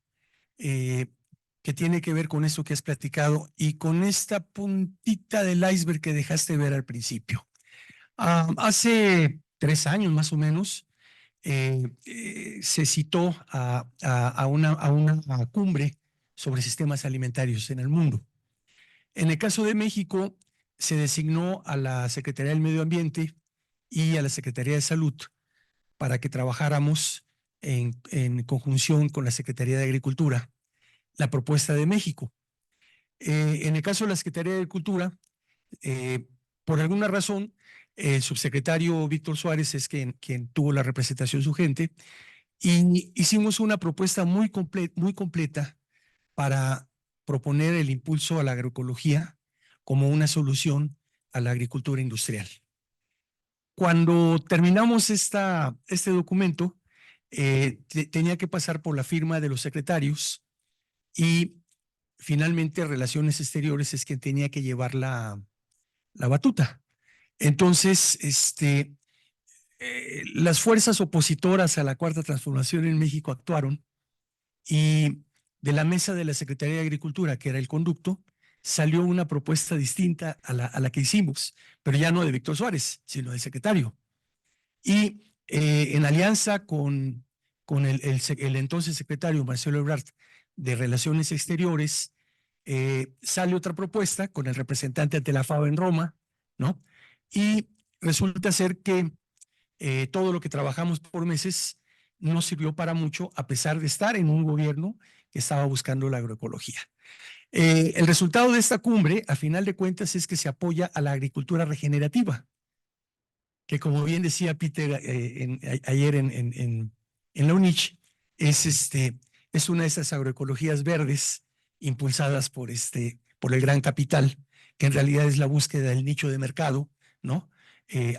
S4: que tiene que ver con esto que has platicado y con esta puntita del iceberg que dejaste ver al principio. Hace 3 años más o menos se citó a una cumbre sobre sistemas alimentarios en el mundo. En el caso de México, se designó a la Secretaría del Medio Ambiente y a la Secretaría de Salud para que trabajáramos en conjunción con la Secretaría de Agricultura la propuesta de México. En el caso de la Secretaría de Agricultura, por alguna razón, el subsecretario Víctor Suárez es quien tuvo la representación sugerente y hicimos una propuesta muy completa para proponer el impulso a la agroecología como una solución a la agricultura industrial. Cuando terminamos este documento, tenía que pasar por la firma de los secretarios y finalmente Relaciones Exteriores es quien tenía que llevar la batuta. Entonces, las fuerzas opositoras a la Cuarta Transformación en México actuaron y de la mesa de la Secretaría de Agricultura, que era el conducto, salió una propuesta distinta a la que hicimos, pero ya no de Víctor Suárez, sino del secretario. Y en alianza con el entonces secretario Marcelo Ebrard de Relaciones Exteriores, sale otra propuesta con el representante ante la FAO en Roma, ¿no? Y resulta ser que todo lo que trabajamos por meses no sirvió para mucho, a pesar de estar en un gobierno que estaba buscando la agroecología. El resultado de esta cumbre, a final de cuentas, es que se apoya a la agricultura regenerativa, que como bien decía Peter ayer en la UNICH, es una de esas agroecologías verdes impulsadas por el gran capital, que en realidad es la búsqueda del nicho de mercado, ¿no?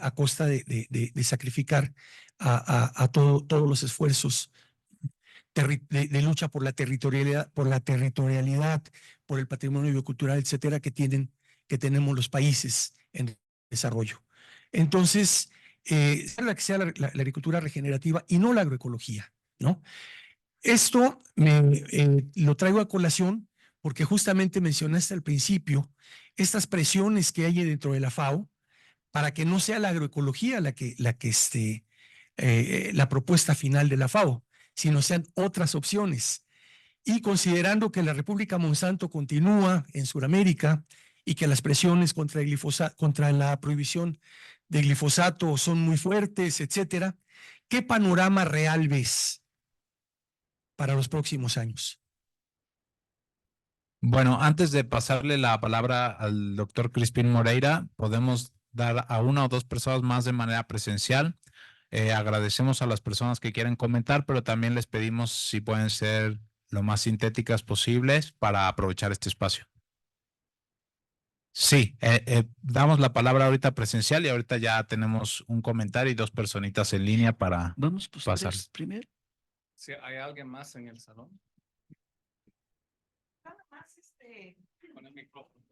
S4: A costa de sacrificar a todos los esfuerzos de lucha por la territorialidad, por el patrimonio biocultural, etcétera, que tenemos los países en desarrollo. Entonces, sea la agricultura regenerativa y no la agroecología, ¿no? Esto lo traigo a colación porque justamente mencionaste al principio estas presiones que hay dentro de la FAO para que no sea la agroecología la propuesta final de la FAO, sino sean otras opciones. Y considerando que la República Monsanto continúa en Sudamérica y que las presiones contra la prohibición de glifosato son muy fuertes, etcétera, ¿qué panorama real ves para los próximos años?
S3: Bueno, antes de pasarle la palabra al doctor Crispín Moreira, podemos dar a 1 o 2 personas más de manera presencial. Agradecemos a las personas que quieren comentar, pero también les pedimos si pueden ser lo más sintéticas posibles para aprovechar este espacio. Sí, damos la palabra ahorita presencial y ahorita ya tenemos un comentario y 2 personitas en línea para
S2: Vamos por
S3: pasar.
S2: primero.
S1: Si hay alguien más en el salón.
S5: Nada más,
S1: Con el micrófono.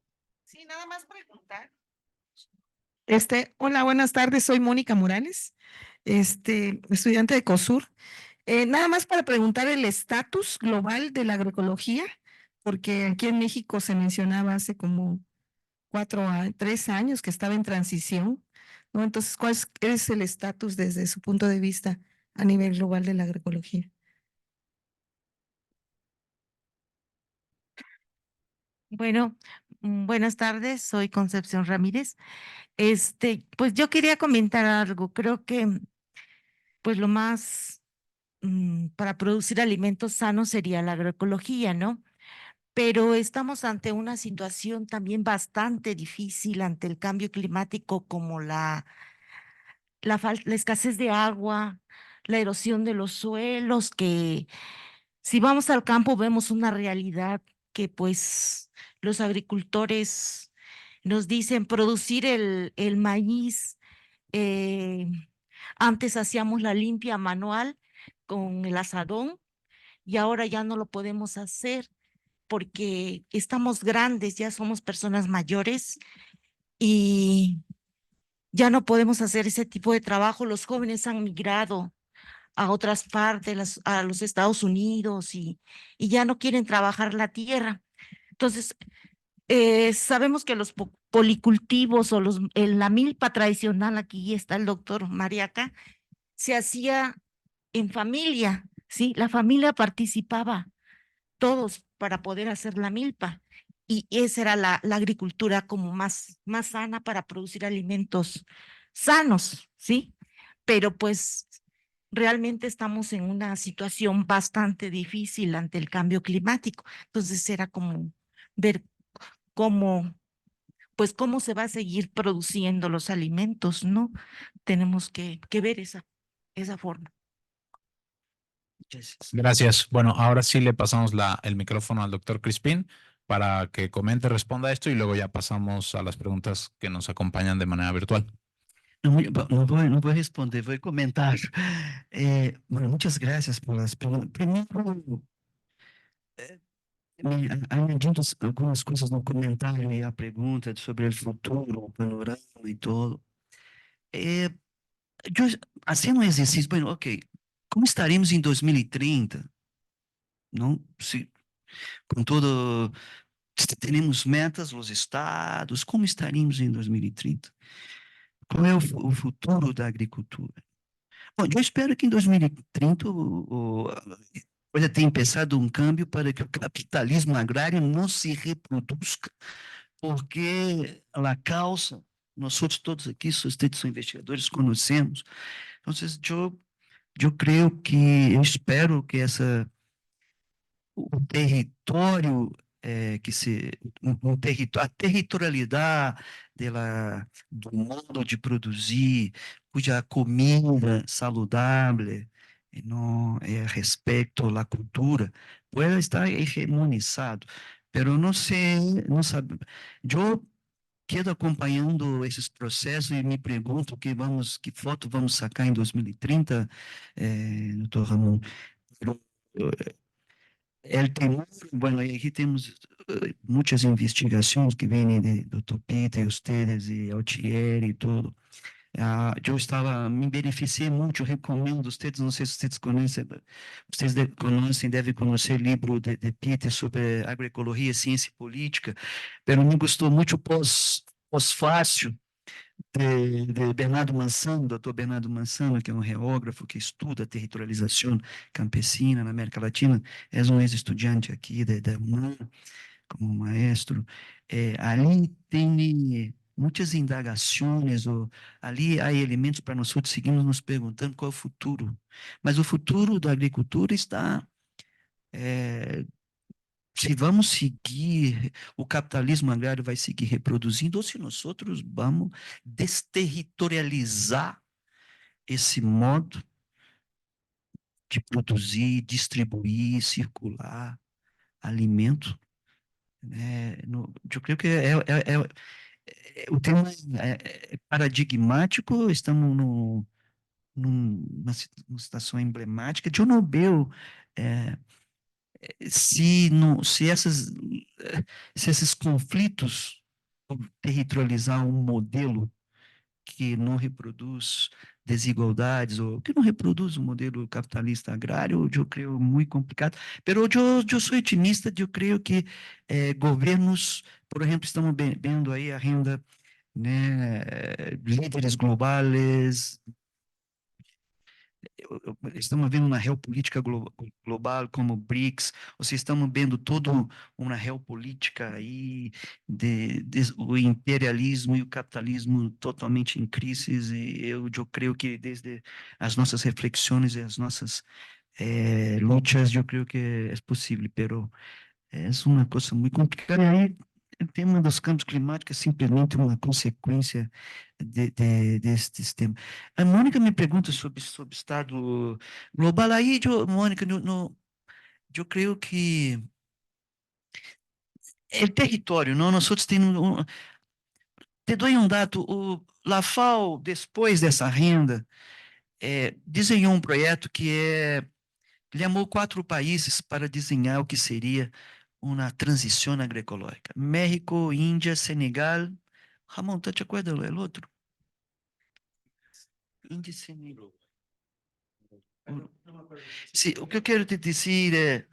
S5: sí, nada más preguntar. Hola, buenas tardes, soy Mónica Morales, estudiante de COSUR. Nada más para preguntar el estatus global de la agroecología, porque aquí en México se mencionaba hace como 3 años que estaba en transición, ¿no? Entonces, ¿cuál es el estatus desde su punto de vista a nivel global de la agroecología?
S6: Bueno, buenas tardes, soy Concepción Ramírez. Pues yo quería comentar algo. Creo que pues lo más para producir alimentos sanos sería la agroecología, ¿no? Pero estamos ante una situación también bastante difícil ante el cambio climático, como la escasez de agua, la erosión de los suelos, que si vamos al campo vemos una realidad que pues los agricultores nos dicen producir el maíz. eh, Antes hacíamos la limpia manual con el asadón y ahora ya no lo podemos hacer porque estamos grandes, ya somos personas mayores y ya no podemos hacer ese tipo de trabajo. Los jóvenes han migrado a otras partes, a los Estados Unidos y ya no quieren trabajar la tierra. Entonces, sabemos que los policultivos o la milpa tradicional, aquí está el doctor Mariaca, se hacía en familia, ¿sí? La familia participaba, todos, para poder hacer la milpa. Y esa era la agricultura como más sana para producir alimentos sanos, ¿sí? Pero pues realmente estamos en una situación bastante difícil ante el cambio climático. Entonces era como ver cómo, pues cómo se va a seguir produciendo los alimentos, ¿no? Tenemos que ver esa forma.
S3: Gracias. Bueno, ahora sí le pasamos el micrófono al doctor Crispín para que comente, responda a esto y luego ya pasamos a las preguntas que nos acompañan de manera virtual.
S2: Não vou responder, vou comentar. Bueno, muitas graças por as perguntas. Primeiro, añadindo algumas coisas no comentário e a pergunta sobre o futuro, o panorama e tudo. Eu, fazendo um exercício, bueno, ok, como estaremos em 2030? Não, se, com todo, se teremos metas, os estados, como estaremos em 2030? Qual é o futuro da agricultura? Bom, eu espero que em 2030 a coisa tenha empezado um câmbio para que o capitalismo agrário não se reproduz, porque a causa, nós outros todos aqui, vocês são investigadores, conhecemos. Então, eu creio que, eu espero que o território a territorialidade do modo de produzir, cuja comida saudável não é respeito à cultura, pode estar hegemonizado. Pero não sei, não sabe. Eu quedo acompanhando esses processos e me pergunto que foto vamos sacar em 2030, doutor Ramon. El temor, bueno, aqui temos muitas investigações que vêm de Dr. Peter, ustedes e Altieri e tudo. Eu me beneficiei muito, recomendo ustedes, não sei se vocês conhecem, devem conhecer o livro de Peter sobre agroecologia, ciência e política, mas me gostou muito o pós-fácil de Bernardo Mansano, doutor Bernardo Mansano, que é um geógrafo que estuda a territorialização campesina na América Latina, é um ex-estudante aqui da UNAM, como maestro. Ali tem muitas indagações, ali há elementos para nós outros seguirmos nos perguntando qual é o futuro. Mas o futuro da agricultura está... se vamos seguir, o capitalismo agrário vai seguir reproduzindo, ou se nós outros vamos desterritorializar esse modo de produzir, distribuir, circular alimento. Eu creio que o tema é paradigmático, estamos numa situação emblemática. John Nobel, se esses conflitos territorializar um modelo que não reproduz desigualdades ou que não reproduz o modelo capitalista agrário, eu creio muito complicado. Mas eu sou otimista, eu creio que governos, por exemplo, estamos vendo aí a renda, né, líderes globais estamos vendo uma geopolítica global como o BRICS, ou se estamos vendo toda uma geopolítica aí de o imperialismo e o capitalismo totalmente em crise, e eu creio que desde as nossas reflexões e as nossas lutas, eu creio que é possível, pero é uma coisa muito complicada. E aí, o tema dos campos climáticos é simplesmente uma consequência desse sistema. A Mônica me pergunta sobre o estado global. Aí, Mônica, eu creio que é território, não? Nós outros temos. Te dou um dado: a FAO, depois dessa renda, desenhou um projeto que chamou 4 países para desenhar o que seria uma transição agroecológica. México, Índia, Senegal. Ramon, ¿tú te acuerdas del otro? Índia e Senegal. Sim, o que eu quero te dizer é,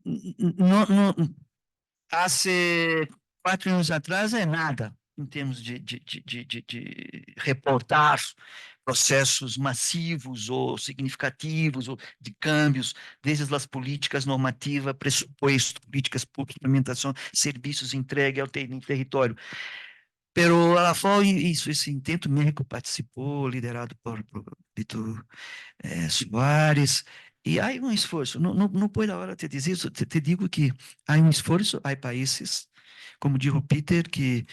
S2: não, há 4 anos atrás é nada em termos de reportar processos massivos ou significativos ou de câmbios, desde as políticas normativas, pressuposto, políticas públicas, implementação, serviços entregue ao território. Pero a FAO, esse intento México participou, liderado por Vitor Soares, e há um esforço. Não foi a hora de dizer isso, te digo que há um esforço, há países, como dijo Peter, que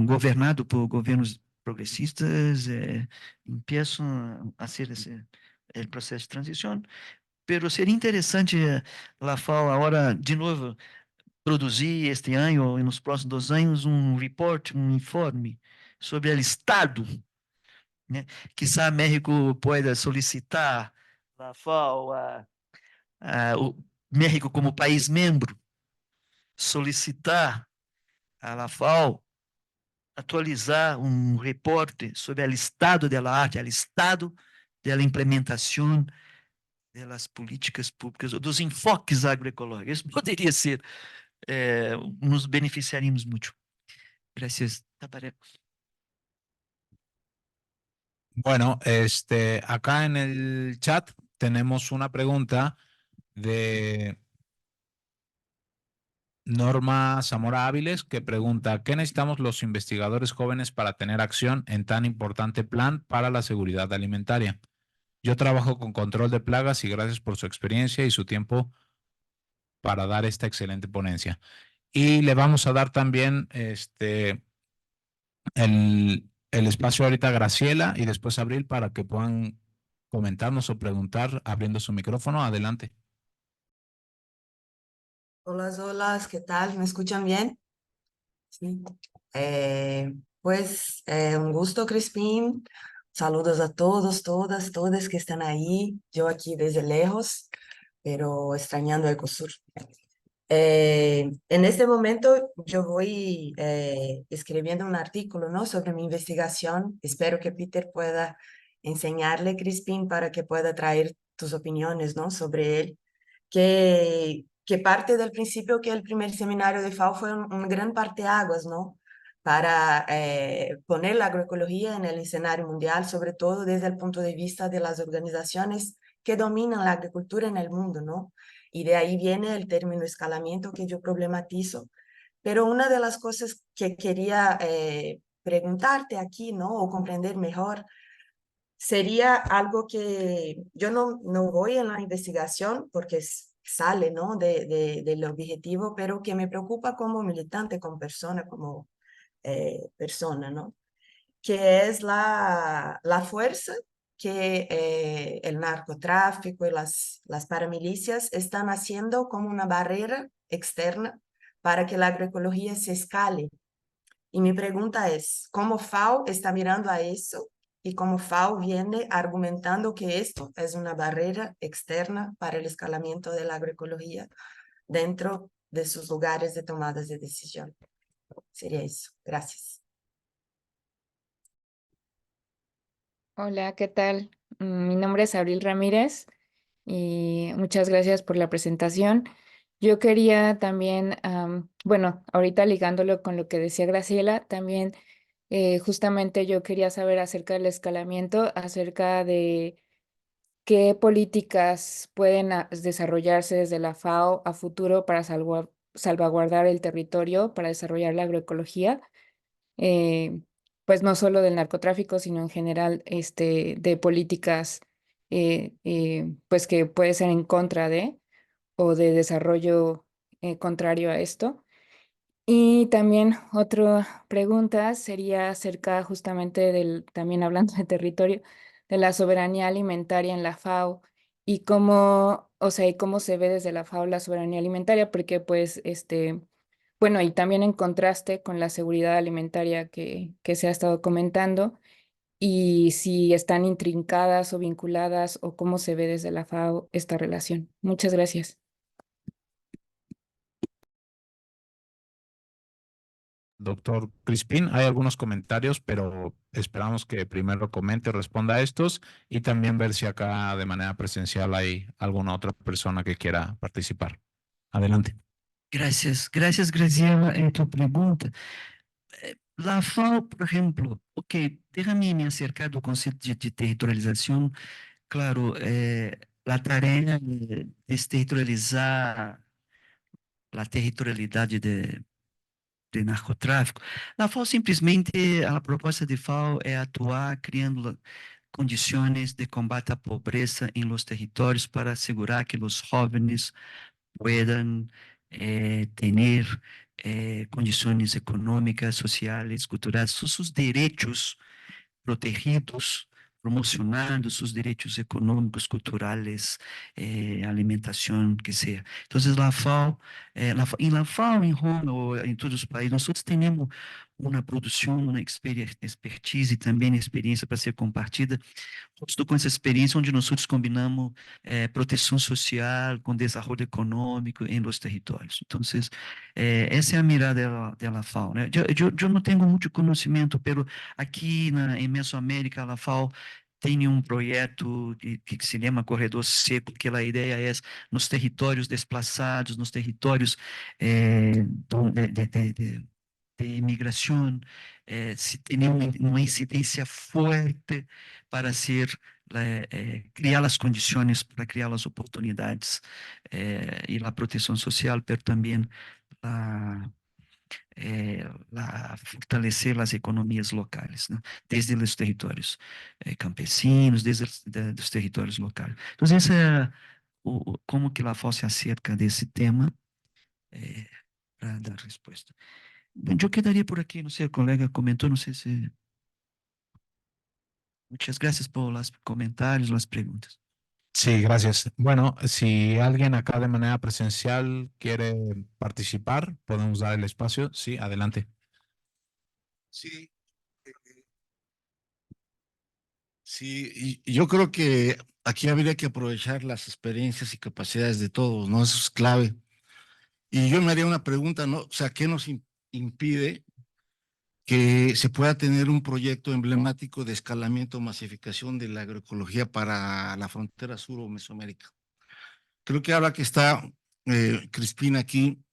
S2: governado por governos progressistas, começam a ser esse processo de transição. Pero seria interessante a FAO agora, de novo, produzir este ano e nos próximos 2 anos um report, um informe sobre o estado, né? Quizá México pueda solicitar a FAO, o México como país membro, solicitar a FAO atualizar um reporte sobre o estado da arte, o estado da implementação das políticas públicas, dos enfoques agroecológicos. Isso poderia ser, nos beneficiaríamos muito. Gracias, Taparé.
S3: Bueno, acá en el chat tenemos una pregunta de Norma Zamora Áviles, que pregunta: ¿qué necesitamos los investigadores jóvenes para tener acción en tan importante plan para la seguridad alimentaria? Yo trabajo con control de plagas y gracias por su experiencia y su tiempo para dar esta excelente ponencia. Y le vamos a dar también el espacio ahorita a Graciela y después a Abril para que puedan comentarnos o preguntar abriendo su micrófono. Adelante.
S7: Hola, hola, ¿qué tal? ¿Me escuchan bien? Sí. Un gusto, Crispín. Saludos a todos, todas, todas que están ahí. Yo aquí desde lejos, pero extrañando el COSUR. En este momento yo voy escribiendo un artículo, ¿no? Sobre mi investigación. Espero que Peter pueda enseñarle, Crispín, para que pueda traer tus opiniones, ¿no? Sobre él. Que parte del principio que el primer seminario de FAO fue un gran parteaguas, ¿no? Para poner la agroecología en el escenario mundial, sobre todo desde el punto de vista de las organizaciones que dominan la agricultura en el mundo, ¿no? Y de ahí viene el término escalamiento que yo problematizo. Pero una de las cosas que quería preguntarte aquí, ¿no? O comprender mejor, sería algo que yo no voy en la investigación porque sale, ¿no? del objetivo, pero que me preocupa como militante, como persona, ¿no? Que es la fuerza que el narcotráfico y las paramilicias están haciendo como una barrera externa para que la agroecología se escale. Y mi pregunta es, ¿cómo FAO está mirando a eso? Y cómo FAO viene argumentando que esto es una barrera externa para el escalamiento de la agroecología dentro de sus lugares de tomadas de decisión. Sería eso. Gracias.
S8: Hola, ¿qué tal? Mi nombre es Abril Ramírez y muchas gracias por la presentación. Yo quería también, bueno, ahorita ligándolo con lo que decía Graciela, también Justamente yo quería saber acerca del escalamiento, acerca de qué políticas pueden desarrollarse desde la FAO a futuro para salvaguardar el territorio, para desarrollar la agroecología, eh, pues no solo del narcotráfico, sino en general de políticas pues que puede ser en contra de o de desarrollo contrario a esto. Y también otra pregunta sería acerca justamente también hablando de territorio, de la soberanía alimentaria en la FAO y cómo, o sea, y cómo se ve desde la FAO la soberanía alimentaria, porque pues, bueno, y también en contraste con la seguridad alimentaria que se ha estado comentando, y si están intrincadas o vinculadas o cómo se ve desde la FAO esta relación. Muchas gracias.
S3: Doctor Crispín, hay algunos comentarios, pero esperamos que primero comente o responda a estos y también ver si acá de manera presencial hay alguna otra persona que quiera participar. Adelante.
S2: Gracias, gracias, Graciela, tu pregunta. La FAO, por ejemplo, ok, déjame me acercar do conceito de territorialização. Claro, a tarefa de desterritorializar a territorialidade de narcotráfico, a FAO simplesmente, a proposta de FAO é atuar criando condições de combate à pobreza em los territórios para assegurar que os jovens puedan tener condições econômicas, sociais, culturais, sus derechos protegidos, promocionando sus derechos económicos, culturales, alimentación, que sea. Entonces, la FAO, en la FAO, en Roma o en todos los países, nosotros tenemos una producción, una expertise y también experiencia para ser compartida, justo com essa experiência onde nós combinamos proteção social com desenvolvimento econômico em los territórios. Então, essa é a mirada da FAO, né? Eu não tenho muito conhecimento, mas aqui em Mesoamérica, a FAO tem um projeto que se chama Corredor Seco, que a ideia é nos territórios desplaçados, nos territórios de imigração, se tem uma incidência forte para criar as condições, para criar as oportunidades e a proteção social, mas também fortalecer as economias locais, né? Desde os territórios campesinos, desde os territórios locais. Então, esse é como que a FAO se acerca desse tema para dar resposta. Eu quedaria por aqui, não sei, o colega comentou, não sei se... Muchas gracias por los comentarios, las preguntas.
S3: Sí, gracias. Bueno, si alguien acá de manera presencial quiere participar, podemos dar el espacio. Sí, adelante.
S9: Sí, sí, y yo creo que aquí habría que aprovechar las experiencias y capacidades de todos, ¿no? Eso es clave. Y yo me haría una pregunta, ¿no? O sea, ¿qué nos impide que se pueda tener un proyecto emblemático de escalamiento o masificación de la agroecología para la frontera sur o Mesoamérica? Creo que ahora que está Crispín aquí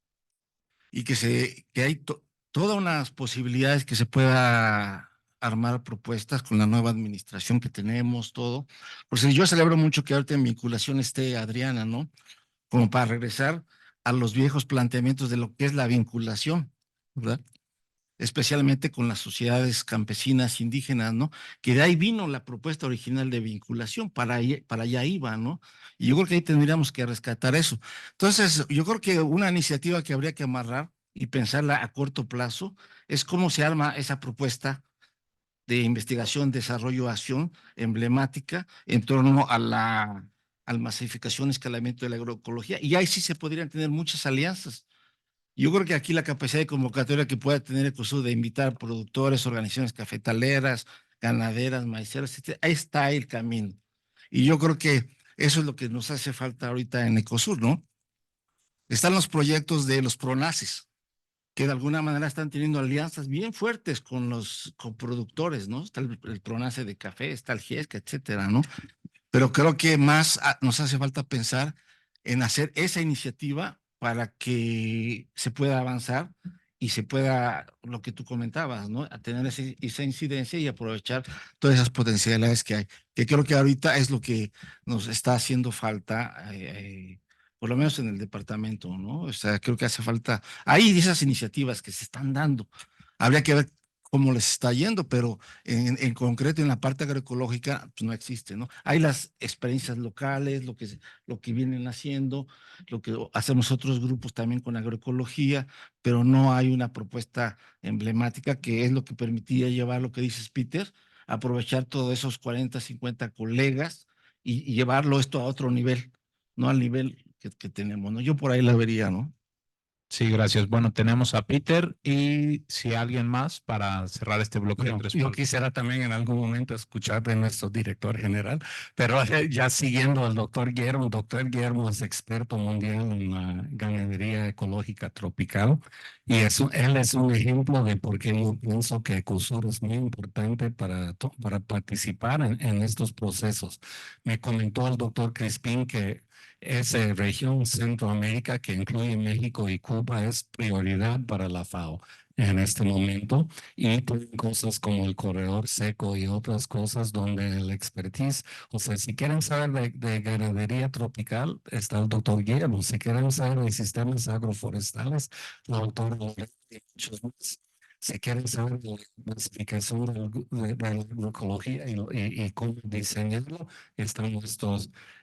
S9: y que hay todas unas posibilidades que se pueda armar propuestas con la nueva administración que tenemos, todo. Por eso yo celebro mucho que ahorita en vinculación esté Adriana, ¿no? Como para regresar a los viejos planteamientos de lo que es la vinculación, ¿verdad? Especialmente con las sociedades campesinas indígenas, ¿no? Que de ahí vino la propuesta original de vinculación, para allá iba, ¿no? Y yo creo que ahí tendríamos que rescatar eso. Entonces, yo creo que una iniciativa que habría que amarrar y pensarla a corto plazo es cómo se arma esa propuesta de investigación, desarrollo, acción emblemática en torno a la masificación, escalamiento de la agroecología, y ahí sí se podrían tener muchas alianzas. Yo creo que aquí la capacidad de convocatoria que pueda tener Ecosur de invitar productores, organizaciones cafetaleras, ganaderas, maiceras, etc., ahí está el camino. Y yo creo que eso es lo que nos hace falta ahorita en Ecosur, ¿no? Están los proyectos de los PRONACES, que de alguna manera están teniendo alianzas bien fuertes con los productores, ¿no? Está el PRONACE de café, está el GIESCA, etcétera, ¿no? Pero creo que más nos hace falta pensar en hacer esa iniciativa para que se pueda avanzar y se pueda, lo que tú comentabas, ¿no? A tener esa incidencia y aprovechar todas esas potencialidades que hay, que creo que ahorita es lo que nos está haciendo falta, por lo menos en el departamento, ¿no? O sea, creo que hace falta, hay esas iniciativas que se están dando, habría que ver cómo les está yendo, pero en concreto en la parte agroecológica pues no existe, ¿no? Hay las experiencias locales, lo que vienen haciendo, lo que hacemos otros grupos también con agroecología, pero no hay una propuesta emblemática que es lo que permitiría llevar lo que dices, Peter, aprovechar todos esos 40, 50 colegas y llevarlo esto a otro nivel, no al nivel que tenemos, ¿no? Yo por ahí la vería, ¿no?
S3: Sí, gracias. Bueno, tenemos a Peter y si alguien más para cerrar este bloque de
S1: Bueno,
S3: tres
S1: yo
S3: preguntas.
S1: quisiera también en algún momento escuchar de nuestro director general, pero ya siguiendo al doctor Guillermo es experto mundial en la ganadería ecológica tropical y él es un ejemplo de por qué yo pienso que ECOSUR es muy importante para participar en estos procesos. Me comentó el doctor Crispín que esa región Centroamérica que incluye México y Cuba es prioridad para la FAO en este momento y tienen cosas como el corredor seco y otras cosas donde el expertise, o sea, si quieren saber de ganadería tropical, está el doctor Guillermo, si quieren saber de sistemas agroforestales, la doctora Lorena y muchos más. Si quieren saber de la clasificación de la agroecología y cómo diseñarlo, están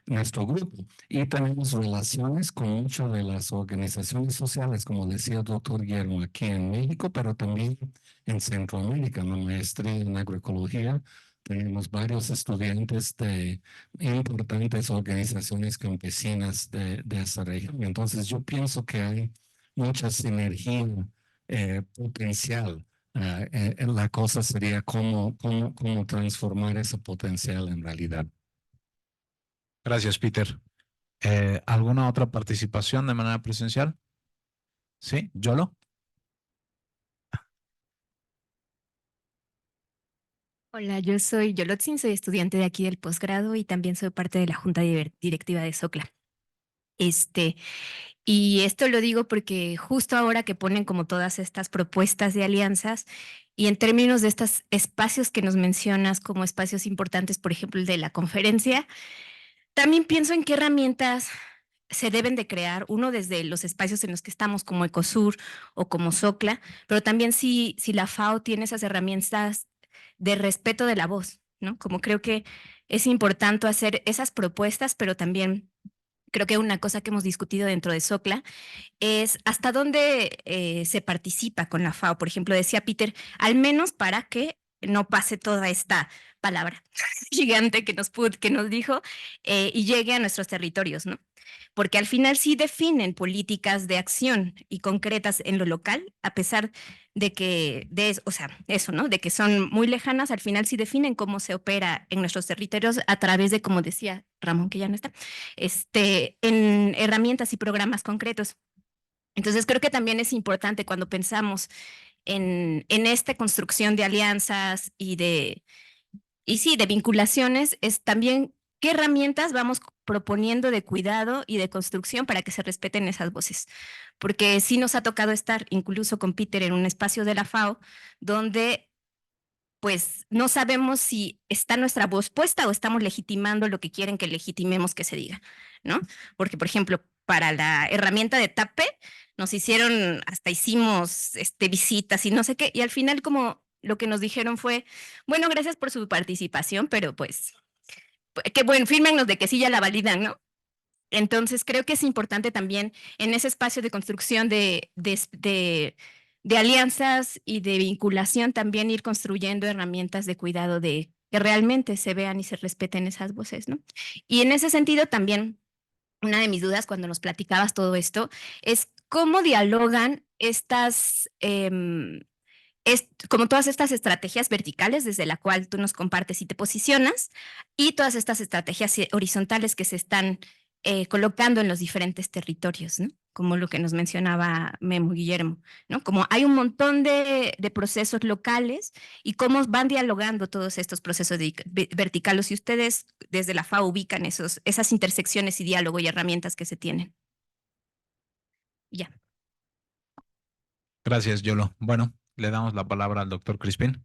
S1: nuestro grupo. Y tenemos relaciones con muchas de las organizaciones sociales, como decía el doctor Guillermo, aquí en México, pero también en Centroamérica, la maestría en agroecología. Tenemos varios estudiantes de importantes organizaciones campesinas de esa región. Entonces, yo pienso que hay mucha sinergia potencial. La cosa sería cómo transformar ese potencial en realidad.
S3: Gracias, Peter. ¿Alguna otra participación de manera presencial? Sí, Yolo.
S10: Hola, yo soy Yolotzin, soy estudiante de aquí del posgrado y también soy parte de la junta directiva de SOCLA. Y esto lo digo porque justo ahora que ponen como todas estas propuestas de alianzas y en términos de estos espacios que nos mencionas como espacios importantes, por ejemplo, el de la conferencia, también pienso en qué herramientas se deben de crear, uno desde los espacios en los que estamos como ECOSUR o como SOCLA, pero también si la FAO tiene esas herramientas de respeto de la voz, ¿no? Como creo que es importante hacer esas propuestas, pero también creo que una cosa que hemos discutido dentro de SOCLA es hasta dónde se participa con la FAO. Por ejemplo, decía Peter, al menos para que no pase toda esta palabra gigante que nos dijo y llegue a nuestros territorios, ¿no? Porque al final sí definen políticas de acción y concretas en lo local, a pesar de que, o sea, eso, ¿no? De que son muy lejanas, al final sí definen cómo se opera en nuestros territorios a través de, como decía Ramón, que ya no está, en herramientas y programas concretos. Entonces creo que también es importante cuando pensamos en esta construcción de alianzas y sí, de vinculaciones, es también qué herramientas vamos proponiendo de cuidado y de construcción para que se respeten esas voces. Porque sí nos ha tocado estar incluso con Peter en un espacio de la FAO donde pues no sabemos si está nuestra voz puesta o estamos legitimando lo que quieren que legitimemos que se diga, ¿no? Porque, por ejemplo, para la herramienta de TAPE, hasta hicimos visitas y no sé qué, y al final como lo que nos dijeron fue, bueno, gracias por su participación, pero pues, que bueno, fírmennos de que sí ya la validan, ¿no? Entonces creo que es importante también en ese espacio de construcción de alianzas y de vinculación también ir construyendo herramientas de cuidado de que realmente se vean y se respeten esas voces, ¿no? Y en ese sentido también una de mis dudas cuando nos platicabas todo esto es cómo dialogan como todas estas estrategias verticales desde la cual tú nos compartes y te posicionas y todas estas estrategias horizontales que se están colocando en los diferentes territorios, ¿no? Como lo que nos mencionaba Memo Guillermo, ¿no? Como hay un montón de procesos locales y cómo van dialogando todos estos procesos verticales y ustedes desde la FAO ubican esas intersecciones y diálogo y herramientas que se tienen. Ya.
S3: Gracias, Yolo. Bueno, le damos la palabra al doctor Crispín.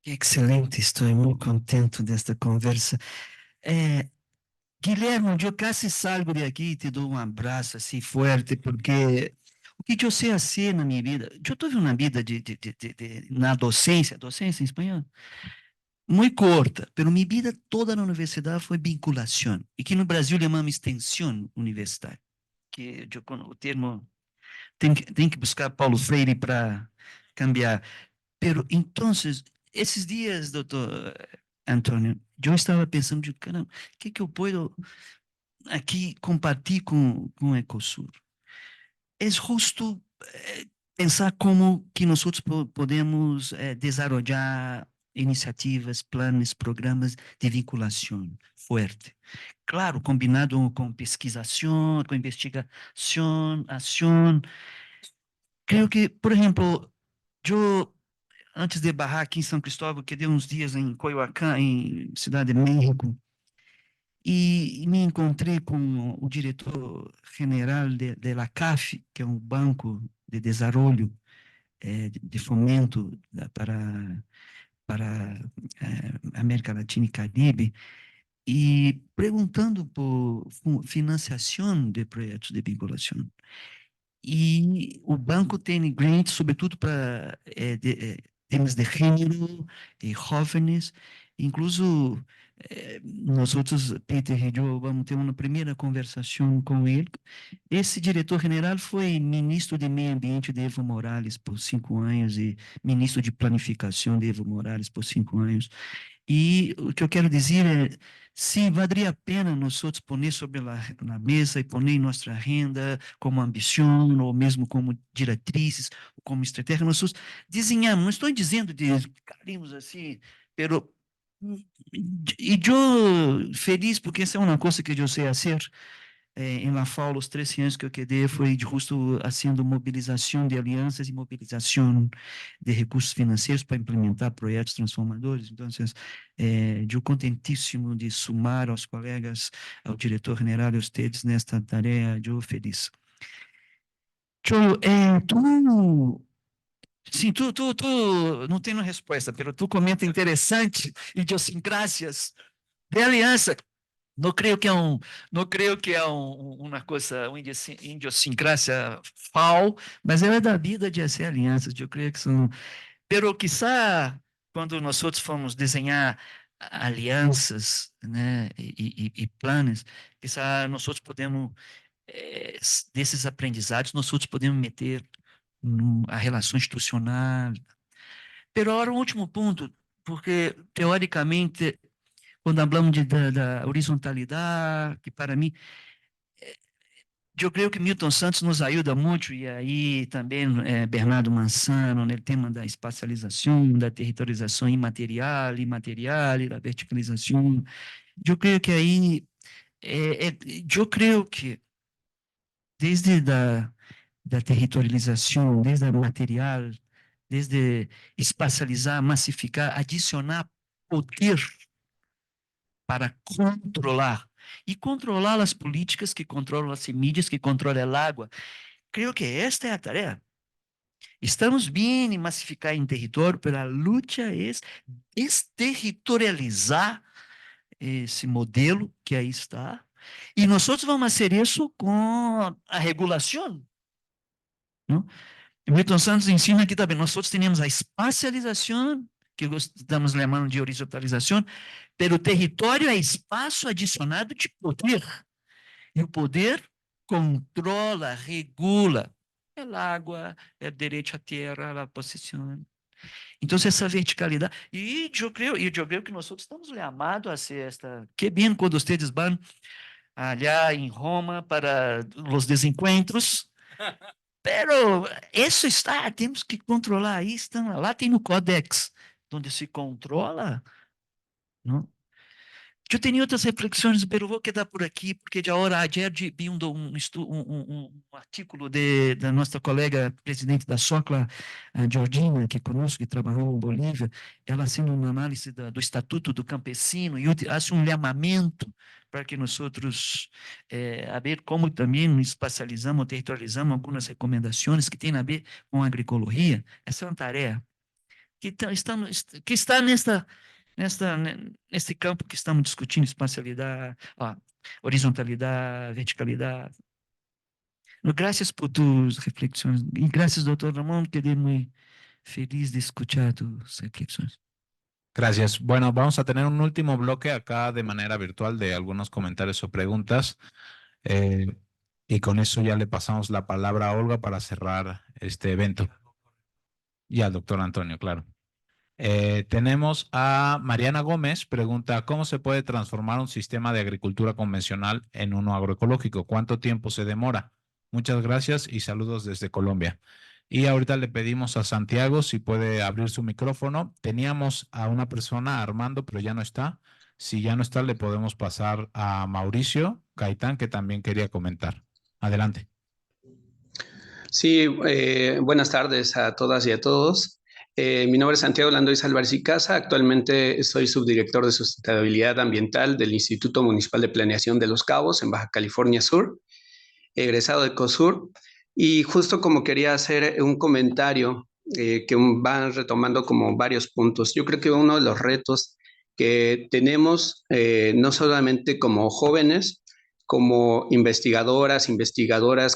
S2: Excelente, estou muito contente desta conversa. Guilherme, eu quase salgo de aqui e te dou um abraço assim forte, porque o que eu sei fazer na minha vida, eu tive uma vida na docência em espanhol, muito curta, mas minha vida toda na universidade foi vinculação, e que no Brasil chamamos extensão universitária, que o termo tem que buscar Paulo Freire para cambiar. Pero, então, esses dias, doutor Antônio, eu estava pensando, de caramba, o que eu posso aqui compartilhar com o Ecosur? É justo pensar como que nós podemos desenvolver iniciativas, planos, programas de vinculação forte. Claro, combinado com pesquisação, com investigação, ação. Creio que, por exemplo, eu antes de barrar aqui em São Cristóvão, que deu uns dias em Coyoacán, em Cidade de México, e me encontrei com o diretor-geral de la CAF, que é um banco de desenvolvimento, de fomento para América Latina e Caribe, e perguntando por financiação de projetos de vinculação. E o banco tem grants, sobretudo para temas de gênero e jovens. Incluso, nós outros, Peter e eu, vamos ter uma primeira conversação com ele. Esse diretor-general foi ministro de Meio Ambiente de Evo Morales por 5 anos e ministro de Planificação de Evo Morales por 5 anos. E o que eu quero dizer é, sim, valeria a pena nós outros pôr sobre a mesa e pôr em nossa agenda como ambição, ou mesmo como diretrizes, como estratégia, nós outros desenhamos, não estou dizendo de carimos assim, pero e eu feliz porque essa é uma coisa que eu sei fazer. Em La FAO, os 13 anos que eu quedei foi justo fazendo mobilização de alianças e mobilização de recursos financeiros para implementar projetos transformadores. Então, eu contentíssimo de sumar aos colegas, ao diretor-geral e aos tedes nesta tarefa, eu feliz. Cholo, sim, tu não tenho resposta, mas tu comenta interessante, idiosincrásias de aliança. Não creio que é uma coisa, uma idiosincrásia FAO, mas é da vida de ser alianças. Eu creio que são. Pero quizá quando nós outros fomos desenhar alianças, né, e planos, quizá nós outros podemos desses aprendizados, nós outros podemos meter a relação institucional. Pero agora um último ponto, porque teoricamente quando falamos da horizontalidade, que para mim, eu creio que Milton Santos nos ajuda muito, e aí também Bernardo Mansano, no tema da espacialização, da territorialização imaterial, e da verticalização. Eu creio que aí, eu creio que desde da territorialização, desde a material, desde espacializar, massificar, adicionar poder para controlar. E controlar as políticas que controlam as mídias, que controlam a água. Creio que esta é a tarefa. Estamos bem em massificar em território, mas a luta é desterritorializar esse modelo que aí está. E nós vamos fazer isso com a regulação. Não? Milton Santos ensina aqui também, nós temos a espacialização, que estamos chamando de horizontalização, pero o território é espaço adicionado de poder. E o poder controla, regula. É a água, é o direito à terra, a possessão. Então, essa verticalidade. E eu creio que nós estamos chamados a ser esta. Que bem quando vocês vão allá em Roma para os desencontros. Pero isso está, temos que controlar. Aí lá tem no Codex, onde se controla. Não? Eu tenho outras reflexões, mas vou quedar por aqui, porque de hora ayer vi um artículo da nossa colega presidente da SOCLA, a Georgina, que conosco, que trabalhou em Bolívia, ela fazendo uma análise do Estatuto do Campesino e faz um chamamento para que nós outros, a ver como também espacializamos, territorializamos algumas recomendações que têm a ver com a agroecologia. Essa é uma tarefa que está nesse campo que estamos discutindo, espacialidade, horizontalidade, verticalidade. Graças por tus reflexões. E graças, doutor Ramón, quedé muy feliz de escuchar tus reflexiones.
S3: Gracias. Bueno, vamos a tener un último bloque acá de manera virtual de algunos comentarios o preguntas. Y con eso ya le pasamos la palabra a Olga para cerrar este evento. Y al doctor Antonio, claro. Tenemos a Mariana Gómez, pregunta, ¿cómo se puede transformar un sistema de agricultura convencional en uno agroecológico? ¿Cuánto tiempo se demora? Muchas gracias y saludos desde Colombia. Y ahorita le pedimos a Santiago si puede abrir su micrófono. Teníamos a una persona, Armando, pero ya no está. Si ya no está, le podemos pasar a Mauricio Gaitán, que también quería comentar. Adelante.
S11: Sí, buenas tardes a todas y a todos. Mi nombre es Santiago Landois Álvarez y Casa. Actualmente soy subdirector de sustentabilidad ambiental del Instituto Municipal de Planeación de Los Cabos, en Baja California Sur, egresado de COSUR. Y justo como quería hacer un comentario que van retomando como varios puntos. Yo creo que uno de los retos que tenemos, no solamente como jóvenes, como investigadoras,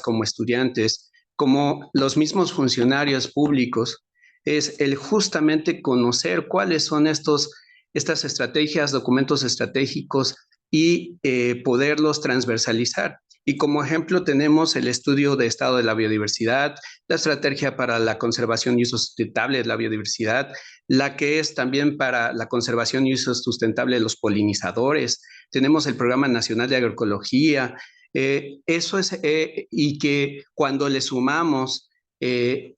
S11: como estudiantes, como los mismos funcionarios públicos, es el justamente conocer cuáles son estas estrategias, documentos estratégicos y poderlos transversalizar. Y como ejemplo tenemos el estudio de estado de la biodiversidad, la estrategia para la conservación y uso sustentable de la biodiversidad, la que es también para la conservación y uso sustentable de los polinizadores. Tenemos el Programa Nacional de Agroecología. Eso es, y que cuando le sumamos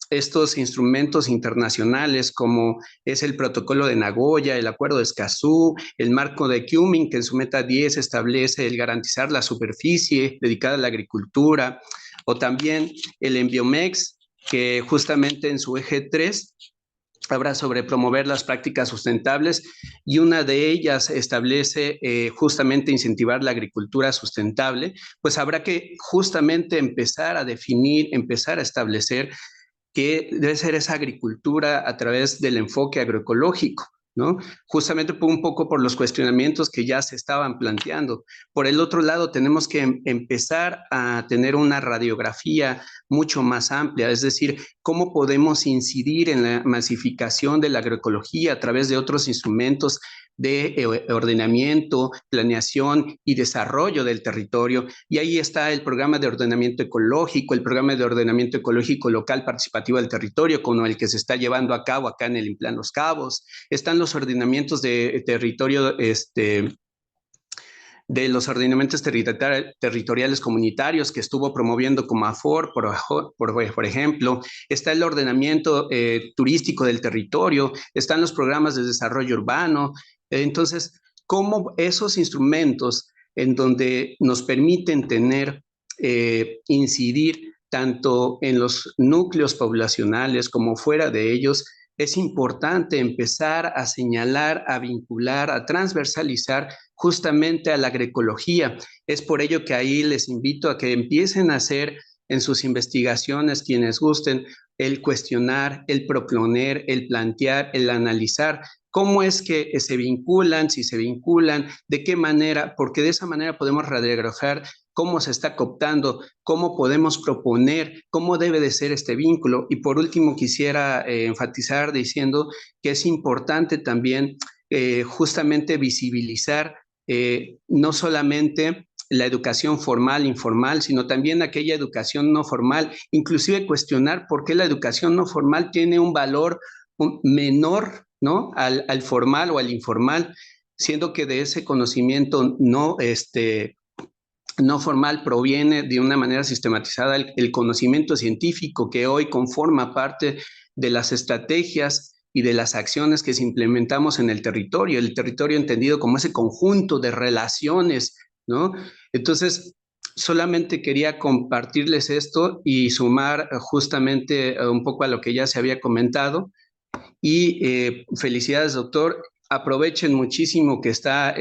S11: estos instrumentos internacionales como es el Protocolo de Nagoya, el Acuerdo de Escazú, el Marco de Kunming, que en su meta 10 establece el garantizar la superficie dedicada a la agricultura, o también el Enviomex, que justamente en su eje 3 habla sobre promover las prácticas sustentables y una de ellas establece justamente incentivar la agricultura sustentable, pues habrá que justamente empezar a definir, empezar a establecer qué debe ser esa agricultura a través del enfoque agroecológico, ¿no? Justamente un poco por los cuestionamientos que ya se estaban planteando. Por el otro lado, tenemos que empezar a tener una radiografía mucho más amplia, es decir, cómo podemos incidir en la masificación de la agroecología a través de otros instrumentos de ordenamiento, planeación y desarrollo del territorio. Y ahí está el programa de ordenamiento ecológico, el programa de ordenamiento ecológico local participativo del territorio, como el que se está llevando a cabo acá en el Implan Los Cabos. Están los ordenamientos de territorio, de los ordenamientos territoriales comunitarios que estuvo promoviendo Comafor, por ejemplo. Está el ordenamiento turístico del territorio, están los programas de desarrollo urbano. Entonces, cómo esos instrumentos en donde nos permiten tener, incidir tanto en los núcleos poblacionales como fuera de ellos, es importante empezar a señalar, a vincular, a transversalizar justamente a la agroecología. Es por ello que ahí les invito a que empiecen a hacer en sus investigaciones, quienes gusten, el cuestionar, el proponer, el plantear, el analizar cómo es que se vinculan, si se vinculan, de qué manera, porque de esa manera podemos radiografar cómo se está cooptando, cómo podemos proponer, cómo debe de ser este vínculo. Y por último, quisiera enfatizar diciendo que es importante también justamente visibilizar no solamente la educación formal, informal, sino también aquella educación no formal, inclusive cuestionar por qué la educación no formal tiene un valor menor, ¿no?, al formal o al informal, siendo que de ese conocimiento no formal proviene de una manera sistematizada el conocimiento científico que hoy conforma parte de las estrategias y de las acciones que se implementamos en el territorio entendido como ese conjunto de relaciones, ¿no? Entonces, solamente quería compartirles esto y sumar justamente un poco a lo que ya se había comentado. Y felicidades, doctor. Aprovechen muchísimo que está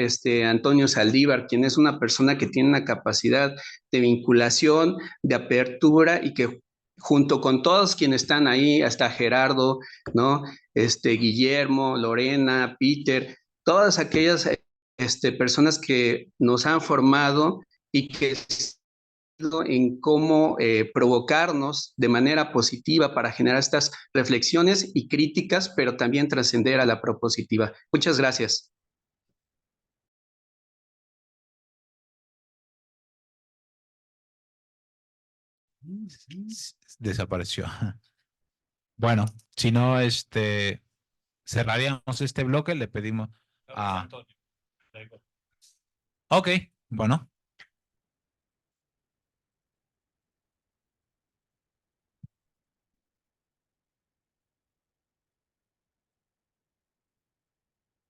S11: Antonio Saldívar, quien es una persona que tiene una capacidad de vinculación, de apertura y que junto con todos quienes están ahí, hasta Gerardo, ¿no? Guillermo, Lorena, Peter, todas aquellas personas que nos han formado y que en cómo provocarnos de manera positiva para generar estas reflexiones y críticas, pero también trascender a la propositiva. Muchas gracias.
S3: Desapareció. Bueno, si no, cerraríamos este bloque, le pedimos a... Ok, bueno.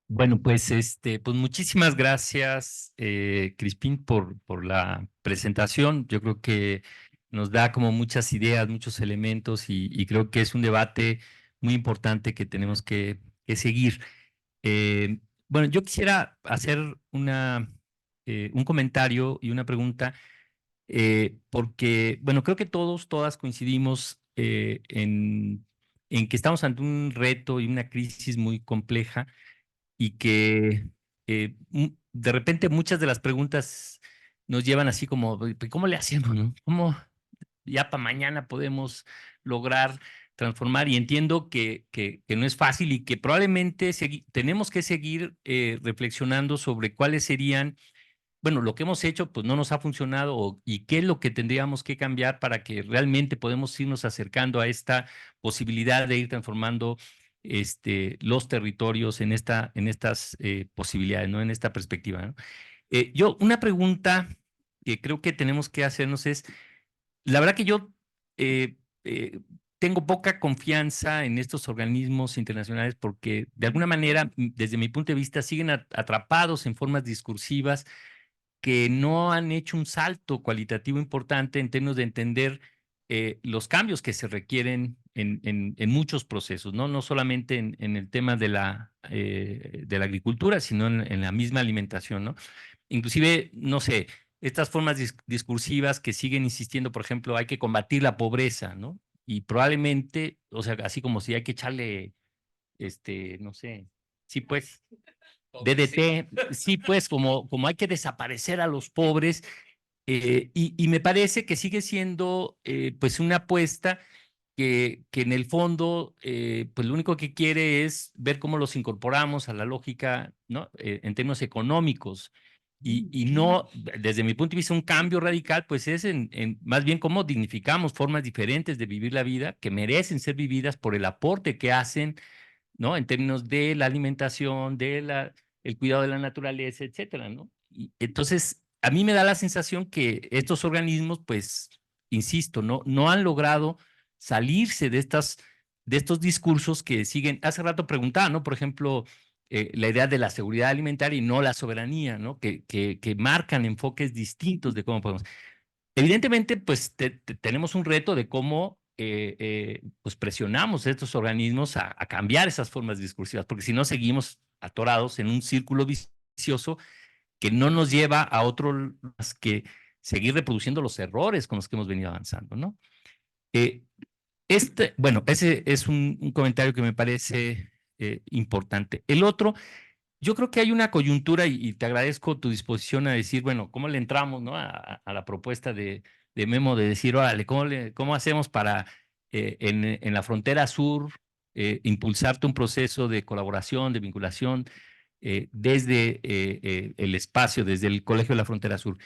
S12: Bueno, pues pues muchísimas gracias, Crispín, por la presentación. Yo creo que nos da como muchas ideas, muchos elementos y creo que es un debate muy importante que tenemos que seguir. Bueno, yo quisiera hacer un comentario y una pregunta, porque, bueno, creo que todas coincidimos en que estamos ante un reto y una crisis muy compleja y que de repente muchas de las preguntas nos llevan así como, ¿cómo le hacemos, no? ¿Cómo ya para mañana podemos lograr transformar? Y entiendo que no es fácil y que probablemente tenemos que seguir reflexionando sobre cuáles serían, bueno, lo que hemos hecho pues no nos ha funcionado y qué es lo que tendríamos que cambiar para que realmente podemos irnos acercando a esta posibilidad de ir transformando los territorios en estas posibilidades, ¿no? En esta perspectiva, ¿no? Una pregunta que creo que tenemos que hacernos es, la verdad que yo tengo poca confianza en estos organismos internacionales porque de alguna manera, desde mi punto de vista, siguen atrapados en formas discursivas que no han hecho un salto cualitativo importante en términos de entender los cambios que se requieren en muchos procesos, ¿no? No solamente en el tema de la agricultura, sino en la misma alimentación, ¿no? Inclusive, no sé, estas formas discursivas que siguen insistiendo, por ejemplo, hay que combatir la pobreza, ¿no? Y probablemente, o sea, así como si hay que echarle, no sé, sí, pues, DDT, sí, pues, como hay que desaparecer a los pobres, y me parece que sigue siendo, pues, una apuesta que en el fondo, pues, lo único que quiere es ver cómo los incorporamos a la lógica, ¿no? En términos económicos. Y no, desde mi punto de vista, un cambio radical, pues es más bien cómo dignificamos formas diferentes de vivir la vida que merecen ser vividas por el aporte que hacen, ¿no? En términos de la alimentación, el cuidado de la naturaleza, etcétera, ¿no? Y entonces, a mí me da la sensación que estos organismos, pues, insisto, no han logrado salirse de estos discursos que siguen. Hace rato preguntaba, ¿no? Por ejemplo, la idea de la seguridad alimentaria y no la soberanía, ¿no? Que marcan enfoques distintos de cómo podemos. Evidentemente, pues tenemos un reto de cómo pues presionamos a estos organismos a cambiar esas formas discursivas, porque si no seguimos atorados en un círculo vicioso que no nos lleva a otro más que seguir reproduciendo los errores con los que hemos venido avanzando, ¿no? Bueno, ese es un comentario que me parece importante. El otro, yo creo que hay una coyuntura y te agradezco tu disposición a decir, bueno, ¿cómo le entramos, ¿no? a la propuesta de Memo de decir, órale, ¿cómo hacemos para en la frontera sur impulsarte un proceso de colaboración, de vinculación desde el espacio, desde el Colegio de la Frontera Sur?